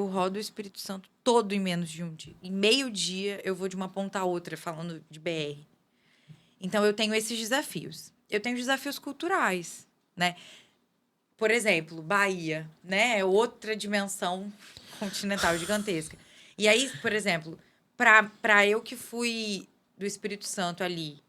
rodo o Espírito Santo todo em menos de um dia. Em meio dia, eu vou de uma ponta a outra, falando de BR. Então, eu tenho esses desafios. Eu tenho desafios culturais, né? Por exemplo, Bahia, né? É outra dimensão continental gigantesca. E aí, por exemplo, Para eu que fui do Espírito Santo ali,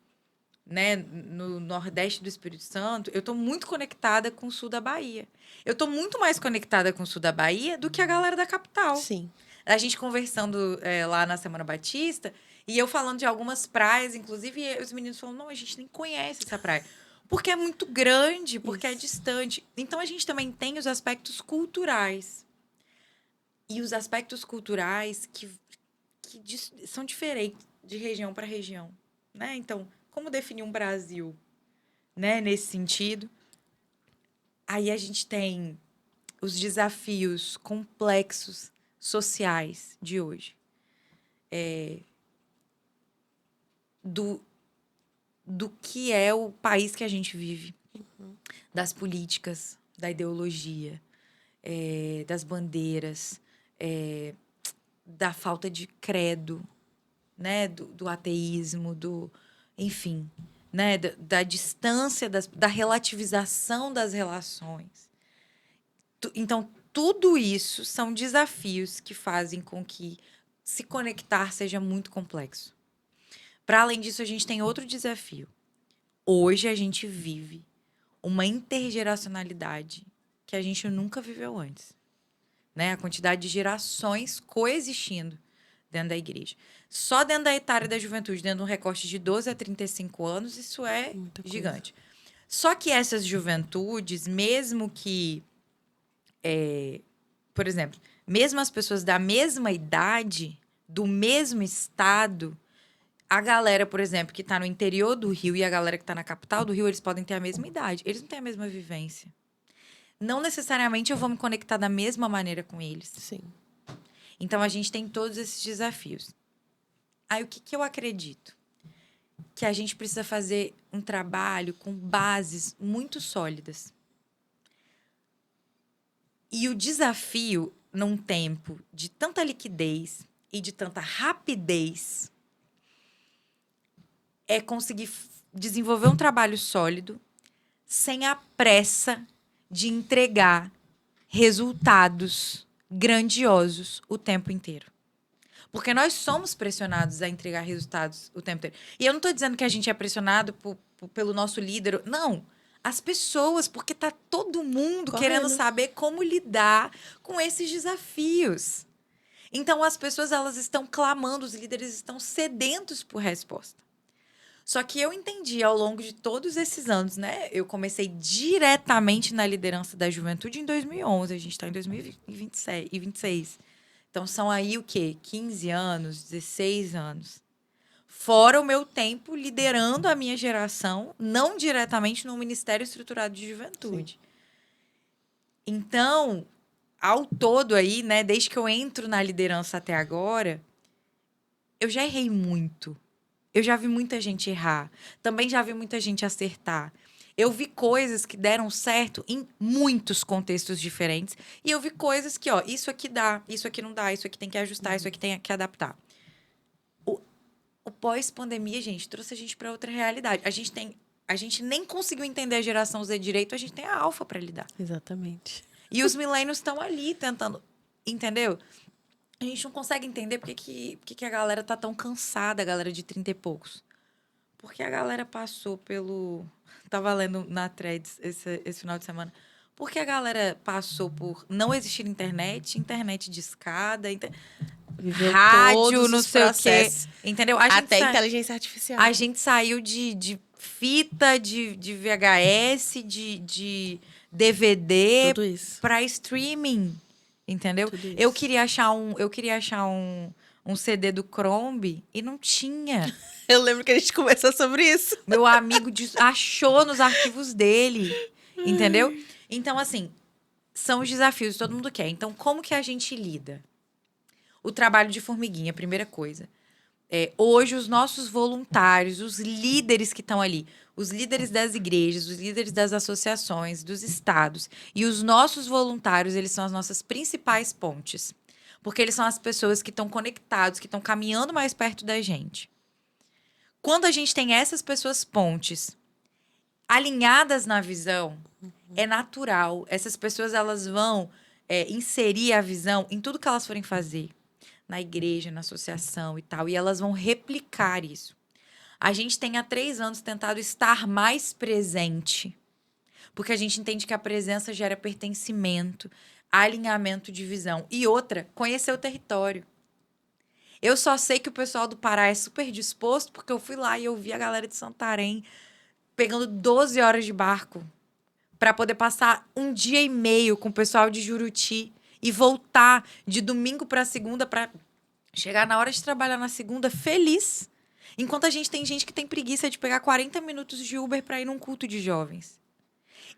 né, no Nordeste do Espírito Santo, eu tô muito conectada com o Sul da Bahia. Eu tô muito mais conectada com o Sul da Bahia do que a galera da capital. Sim. A gente conversando lá na Semana Batista, e eu falando de algumas praias, inclusive, e os meninos falam, não, a gente nem conhece essa praia. Porque é muito grande, porque é distante. Então, a gente também tem os aspectos culturais. E os aspectos culturais que são diferentes de região para região, né? Então, como definir um Brasil, né, nesse sentido? Aí a gente tem os desafios complexos sociais de hoje. Do que é o país que a gente vive, das políticas, da ideologia, das bandeiras, da falta de credo, né, do ateísmo, enfim, né, da distância, da relativização das relações. Então, tudo isso são desafios que fazem com que se conectar seja muito complexo. Para além disso, a gente tem outro desafio. Hoje a gente vive uma intergeracionalidade que a gente nunca viveu antes, né? A quantidade de gerações coexistindo dentro da igreja. Só dentro da etária da juventude, dentro de um recorte de 12 a 35 anos, isso é gigante. Só que essas juventudes, mesmo que, por exemplo, mesmo as pessoas da mesma idade, do mesmo estado, a galera, por exemplo, que está no interior do Rio e a galera que está na capital do Rio, eles podem ter a mesma idade. Eles não têm a mesma vivência. Não necessariamente eu vou me conectar da mesma maneira com eles. Sim. Então, a gente tem todos esses desafios. Aí, o que eu acredito? Que a gente precisa fazer um trabalho com bases muito sólidas. E o desafio, num tempo de tanta liquidez e de tanta rapidez, é conseguir desenvolver um trabalho sólido sem a pressa de entregar resultados grandiosos o tempo inteiro. Porque nós somos pressionados a entregar resultados o tempo inteiro. E eu não estou dizendo que a gente é pressionado pelo nosso líder. Não. As pessoas, porque está todo mundo querendo saber como lidar com esses desafios. Então, as pessoas elas estão clamando, os líderes estão sedentos por resposta. Só que eu entendi ao longo de todos esses anos, né? Eu comecei diretamente na liderança da juventude em 2011. A gente está em 2026. Então, são aí o quê? 15 anos, 16 anos. Fora o meu tempo liderando a minha geração, não diretamente no Ministério Estruturado de Juventude. Sim. Então, ao todo aí, né? Desde que eu entro na liderança até agora, eu já errei muito. Eu já vi muita gente errar. Também já vi muita gente acertar. Eu vi coisas que deram certo em muitos contextos diferentes. E eu vi coisas que, ó, isso aqui dá, isso aqui não dá, isso aqui tem que ajustar, isso aqui tem que adaptar. O pós-pandemia, gente, trouxe a gente para outra realidade. A gente nem conseguiu entender a geração Z direito, a gente tem a alfa para lidar. Exatamente. E os milênios estão ali tentando, entendeu? A gente não consegue entender por que a galera tá tão cansada, a galera de 30 e poucos. Porque a galera passou pelo... Tava lendo na Threads esse final de semana. Porque a galera passou por não existir internet de escada, rádio, não sei o quê. Entendeu? Até inteligência artificial. A gente saiu de fita, de VHS, de DVD para streaming. Entendeu? Eu queria achar um CD do Crombie e não tinha. Eu lembro que a gente conversou sobre isso. Meu amigo achou nos arquivos dele. Entendeu? Então, assim, são os desafios que todo mundo quer. Então, como que a gente lida? O trabalho de formiguinha, primeira coisa. Hoje, os nossos voluntários, os líderes que estão ali, os líderes das igrejas, os líderes das associações, dos estados e os nossos voluntários, eles são as nossas principais pontes. Porque eles são as pessoas que estão conectados, que estão caminhando mais perto da gente. Quando a gente tem essas pessoas pontes alinhadas na visão, é natural. Essas pessoas elas vão inserir a visão em tudo que elas forem fazer. na igreja, na associação e tal. E elas vão replicar isso. A gente tem há 3 anos tentado estar mais presente. Porque a gente entende que a presença gera pertencimento, alinhamento de visão. E outra, conhecer o território. Eu só sei que o pessoal do Pará é super disposto porque eu fui lá e eu vi a galera de Santarém pegando 12 horas de barco para poder passar 1 dia e meio com o pessoal de Juruti e voltar de domingo para segunda para chegar na hora de trabalhar na segunda feliz. Enquanto a gente tem gente que tem preguiça de pegar 40 minutos de Uber para ir num culto de jovens.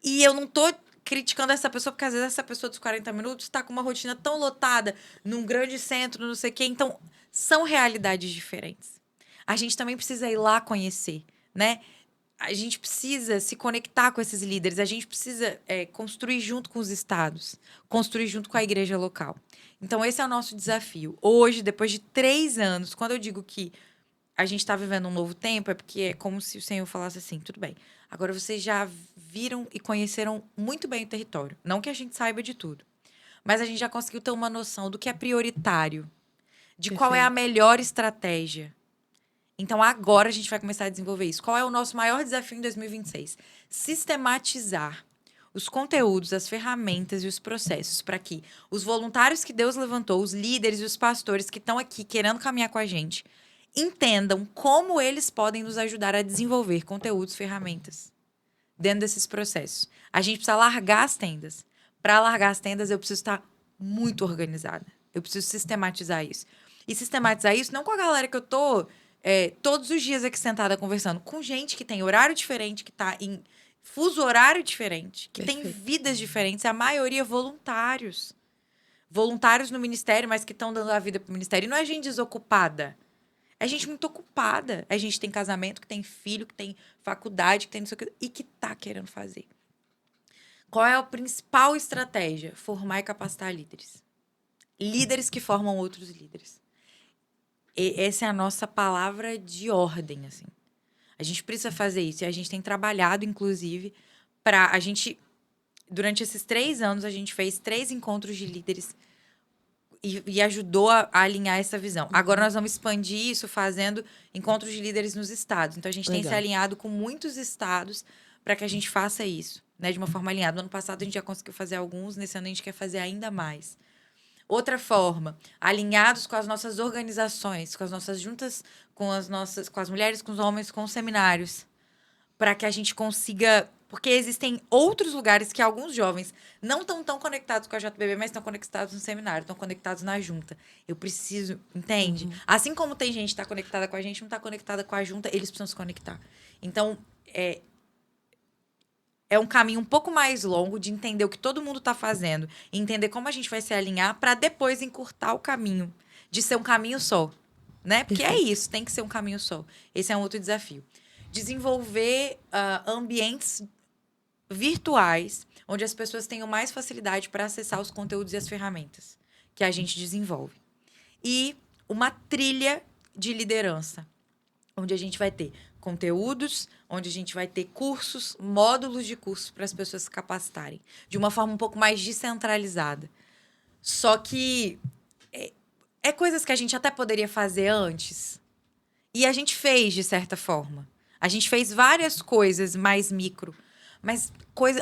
E eu não tô criticando essa pessoa, porque às vezes essa pessoa dos 40 minutos tá com uma rotina tão lotada, num grande centro, não sei o quê. Então, são realidades diferentes. A gente também precisa ir lá conhecer, né? A gente precisa se conectar com esses líderes. A gente precisa construir junto com os estados, construir junto com a igreja local. Então, esse é o nosso desafio. Hoje, depois de 3 anos, quando eu digo que a gente está vivendo um novo tempo, é porque é como se o Senhor falasse assim, tudo bem, agora vocês já viram e conheceram muito bem o território. Não que a gente saiba de tudo, mas a gente já conseguiu ter uma noção do que é prioritário, de qual é a melhor estratégia. Então, agora a gente vai começar a desenvolver isso. Qual é o nosso maior desafio em 2026? Sistematizar os conteúdos, as ferramentas e os processos para que os voluntários que Deus levantou, os líderes e os pastores que estão aqui querendo caminhar com a gente, entendam como eles podem nos ajudar a desenvolver conteúdos, ferramentas dentro desses processos. A gente precisa largar as tendas. Para largar as tendas, eu preciso estar muito organizada. Eu preciso sistematizar isso. E sistematizar isso não com a galera que eu tô todos os dias aqui sentada conversando, com gente que tem horário diferente, que tá em fuso horário diferente, que tem vidas diferentes, a maioria voluntários. Voluntários no ministério, mas que estão dando a vida pro ministério. E não é gente desocupada. É gente muito ocupada. É gente que tem casamento, que tem filho, que tem faculdade, que tem não sei o que, e que tá querendo fazer. Qual é a principal estratégia? Formar e capacitar líderes. Líderes que formam outros líderes. E essa é a nossa palavra de ordem, assim. A gente precisa fazer isso. E a gente tem trabalhado, inclusive, para a gente... Durante esses 3 anos, a gente fez 3 encontros de líderes e ajudou a alinhar essa visão. Agora nós vamos expandir isso fazendo encontros de líderes nos estados. Então, a gente tem se alinhado com muitos estados para que a gente faça isso, né, de uma forma alinhada. No ano passado, a gente já conseguiu fazer alguns. Nesse ano, a gente quer fazer ainda mais. Outra forma, alinhados com as nossas organizações, com as nossas juntas, com as mulheres, com os homens, com os seminários, para que a gente consiga... Porque existem outros lugares que alguns jovens não estão tão conectados com a JBB, mas estão conectados no seminário, estão conectados na junta. Eu preciso, entende? Assim como tem gente que está conectada com a gente, não está conectada com a junta, eles precisam se conectar. Então, é um caminho um pouco mais longo de entender o que todo mundo está fazendo, e entender como a gente vai se alinhar para depois encurtar o caminho, de ser um caminho só, né? Porque é isso, tem que ser um caminho só. Esse é um outro desafio. Desenvolver ambientes virtuais, onde as pessoas tenham mais facilidade para acessar os conteúdos e as ferramentas que a gente desenvolve. E uma trilha de liderança, onde a gente vai ter conteúdos, onde a gente vai ter cursos, módulos de cursos para as pessoas se capacitarem, de uma forma um pouco mais descentralizada. Só que é coisas que a gente até poderia fazer antes. E a gente fez, de certa forma. A gente fez várias coisas mais micro, mas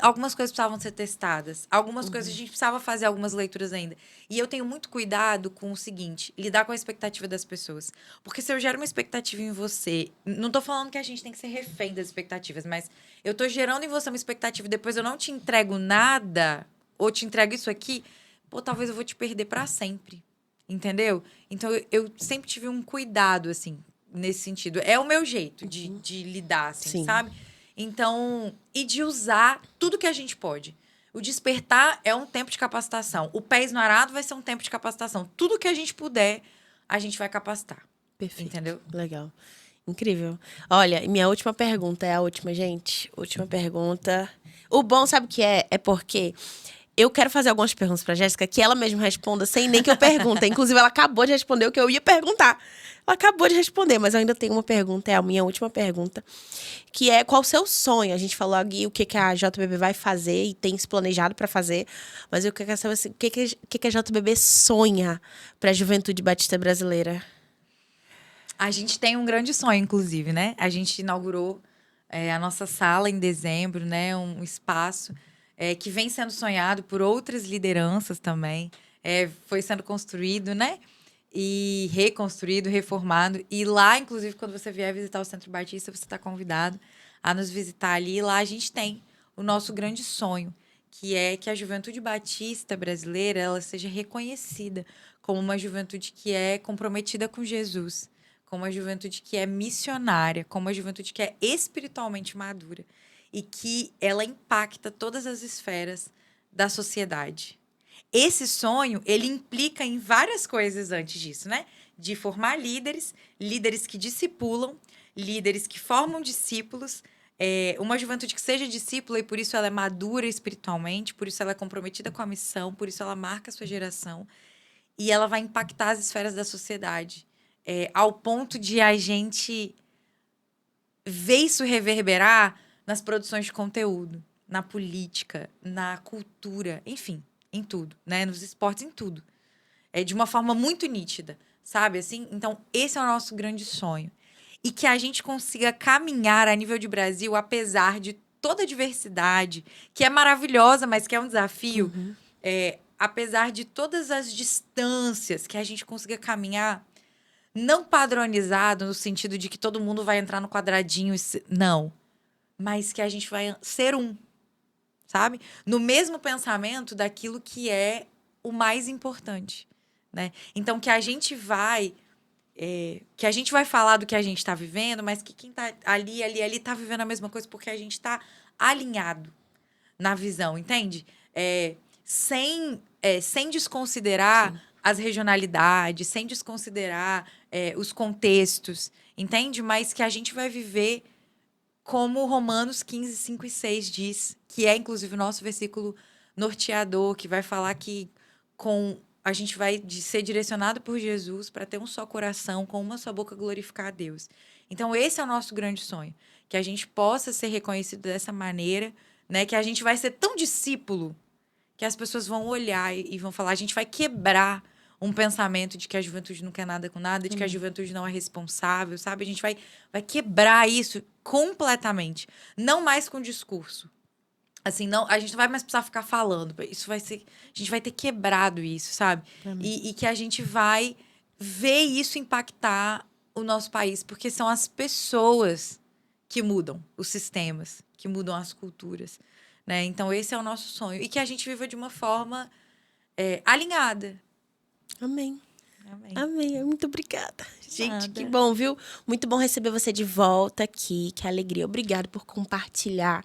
algumas coisas precisavam ser testadas. Algumas coisas a gente precisava fazer algumas leituras ainda. E eu tenho muito cuidado com o seguinte, lidar com a expectativa das pessoas. Porque se eu gero uma expectativa em você... Não tô falando que a gente tem que ser refém das expectativas, mas eu tô gerando em você uma expectativa e depois eu não te entrego nada, ou te entrego isso aqui, talvez eu vou te perder para sempre. Entendeu? Então, eu sempre tive um cuidado, assim, nesse sentido. É o meu jeito de lidar, assim, sabe? Então, e de usar tudo que a gente pode. O despertar é um tempo de capacitação. O pés no arado vai ser um tempo de capacitação. Tudo que a gente puder, a gente vai capacitar. Perfeito. Entendeu? Legal. Incrível. Olha, minha última pergunta é a última, gente. Última pergunta. O bom, sabe o que é? É porque Eu quero fazer algumas perguntas pra Jéssica, que ela mesma responda sem nem que eu pergunte. Inclusive, ela acabou de responder o que eu ia perguntar. Ela acabou de responder, mas eu ainda tenho uma pergunta, é a minha última pergunta, que é qual o seu sonho? A gente falou aqui o que que a JBB vai fazer e tem se planejado pra fazer, mas eu quero saber assim, o que que a JBB sonha pra juventude batista brasileira? A gente tem um grande sonho, inclusive, né? A gente inaugurou a nossa sala em dezembro, né? Um espaço que vem sendo sonhado por outras lideranças também. Foi sendo construído, né? E reconstruído, reformado. E lá, inclusive, quando você vier visitar o Centro Batista, você está convidado a nos visitar ali. E lá a gente tem o nosso grande sonho, que é que a juventude batista brasileira ela seja reconhecida como uma juventude que é comprometida com Jesus, como uma juventude que é missionária, como uma juventude que é espiritualmente madura e que ela impacta todas as esferas da sociedade. Esse sonho, ele implica em várias coisas antes disso, né? De formar líderes, líderes que discipulam, líderes que formam discípulos, uma juventude que seja discípula e por isso ela é madura espiritualmente, por isso ela é comprometida com a missão, por isso ela marca a sua geração e ela vai impactar as esferas da sociedade, ao ponto de a gente ver isso reverberar nas produções de conteúdo, na política, na cultura, enfim, em tudo, né? Nos esportes, em tudo. De uma forma muito nítida, sabe? Assim, então, esse é o nosso grande sonho. E que a gente consiga caminhar a nível de Brasil, apesar de toda a diversidade, que é maravilhosa, mas que é um desafio, apesar de todas as distâncias, que a gente consiga caminhar não padronizado no sentido de que todo mundo vai entrar no quadradinho, não. Mas que a gente vai ser um, sabe? No mesmo pensamento daquilo que é o mais importante, né? Então, que a gente vai falar do que a gente está vivendo, mas que quem está ali está vivendo a mesma coisa porque a gente está alinhado na visão, entende? Sem desconsiderar Sim. as regionalidades, sem desconsiderar os contextos, entende? Mas que a gente vai viver como Romanos 15, 5 e 6 diz, que é inclusive o nosso versículo norteador, que vai falar que a gente vai ser direcionado por Jesus para ter um só coração, com uma só boca glorificar a Deus. Então, esse é o nosso grande sonho, que a gente possa ser reconhecido dessa maneira, né? Que a gente vai ser tão discípulo que as pessoas vão olhar e vão falar, a gente vai quebrar um pensamento de que a juventude não quer nada com nada, de que a juventude não é responsável, sabe? A gente vai quebrar isso completamente. Não mais com discurso. Assim, não, a gente não vai mais precisar ficar falando. Isso vai ser. A gente vai ter quebrado isso, sabe? E que a gente vai ver isso impactar o nosso país, porque são as pessoas que mudam os sistemas, que mudam as culturas. Né? Então, esse é o nosso sonho. E que a gente viva de uma forma alinhada. Amém. Amém. Amém. Muito obrigada. Gente, Nada. que bom, viu? Muito bom receber você de volta aqui. Que alegria. Obrigado por compartilhar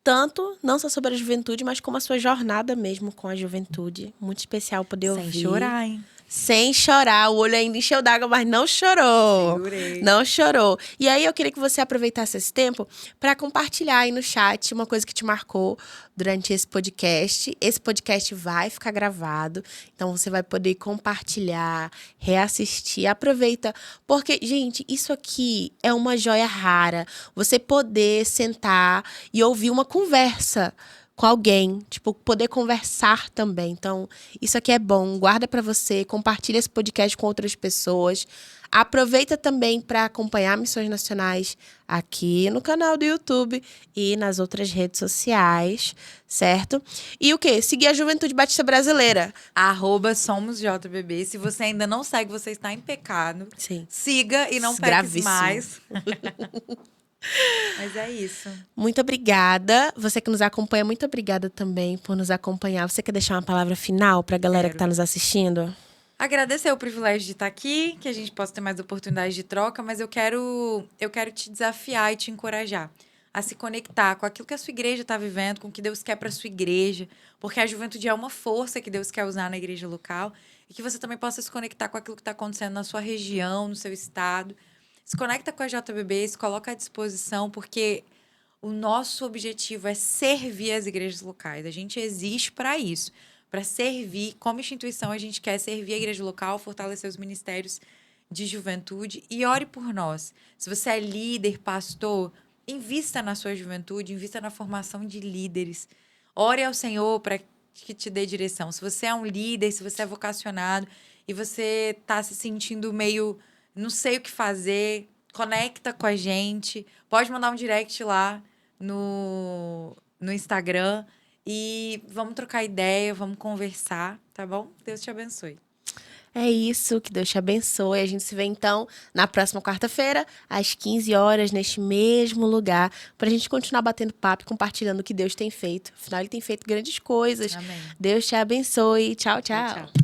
tanto, não só sobre a juventude, mas como a sua jornada mesmo com a juventude. Muito especial poder Sem ouvir. chorar, hein? Sem chorar. O olho ainda encheu d'água, mas não chorou. Segurei. Não chorou. E aí eu queria que você aproveitasse esse tempo para compartilhar aí no chat uma coisa que te marcou durante esse podcast. Esse podcast vai ficar gravado, então você vai poder compartilhar, reassistir. Aproveita, porque, gente, isso aqui é uma joia rara. Você poder sentar e ouvir uma conversa com alguém, tipo, poder conversar também. Então, isso aqui é bom. Guarda pra você, compartilha esse podcast com outras pessoas. Aproveita também para acompanhar Missões Nacionais aqui no canal do YouTube e nas outras redes sociais, certo? E o quê? Seguir a Juventude Batista Brasileira. @somosJBB. Se você ainda não segue, você está em pecado. Sim. Siga e não peques Gravíssimo. mais. Mas é isso. Muito obrigada. Você que nos acompanha, muito obrigada também por nos acompanhar. Você quer deixar uma palavra final para a galera que está nos assistindo? Agradecer o privilégio de estar aqui, que a gente possa ter mais oportunidades de troca, mas eu quero te desafiar e te encorajar a se conectar com aquilo que a sua igreja está vivendo, com o que Deus quer para a sua igreja, porque a juventude é uma força que Deus quer usar na igreja local, e que você também possa se conectar com aquilo que está acontecendo na sua região, no seu estado. Se conecta com a JBB, se coloca à disposição, porque o nosso objetivo é servir as igrejas locais. A gente existe para isso, para servir. Como instituição, a gente quer servir a igreja local, fortalecer os ministérios de juventude e ore por nós. Se você é líder, pastor, invista na sua juventude, invista na formação de líderes. Ore ao Senhor para que te dê direção. Se você é um líder, se você é vocacionado e você está se sentindo meio, não sei o que fazer, conecta com a gente. Pode mandar um direct lá no Instagram e vamos trocar ideia, vamos conversar, tá bom? Deus te abençoe. É isso, que Deus te abençoe. A gente se vê então na próxima quarta-feira, às 15 horas, neste mesmo lugar, para a gente continuar batendo papo e compartilhando o que Deus tem feito. Afinal, Ele tem feito grandes coisas. Amém. Deus te abençoe. Tchau, Tchau, tchau. tchau.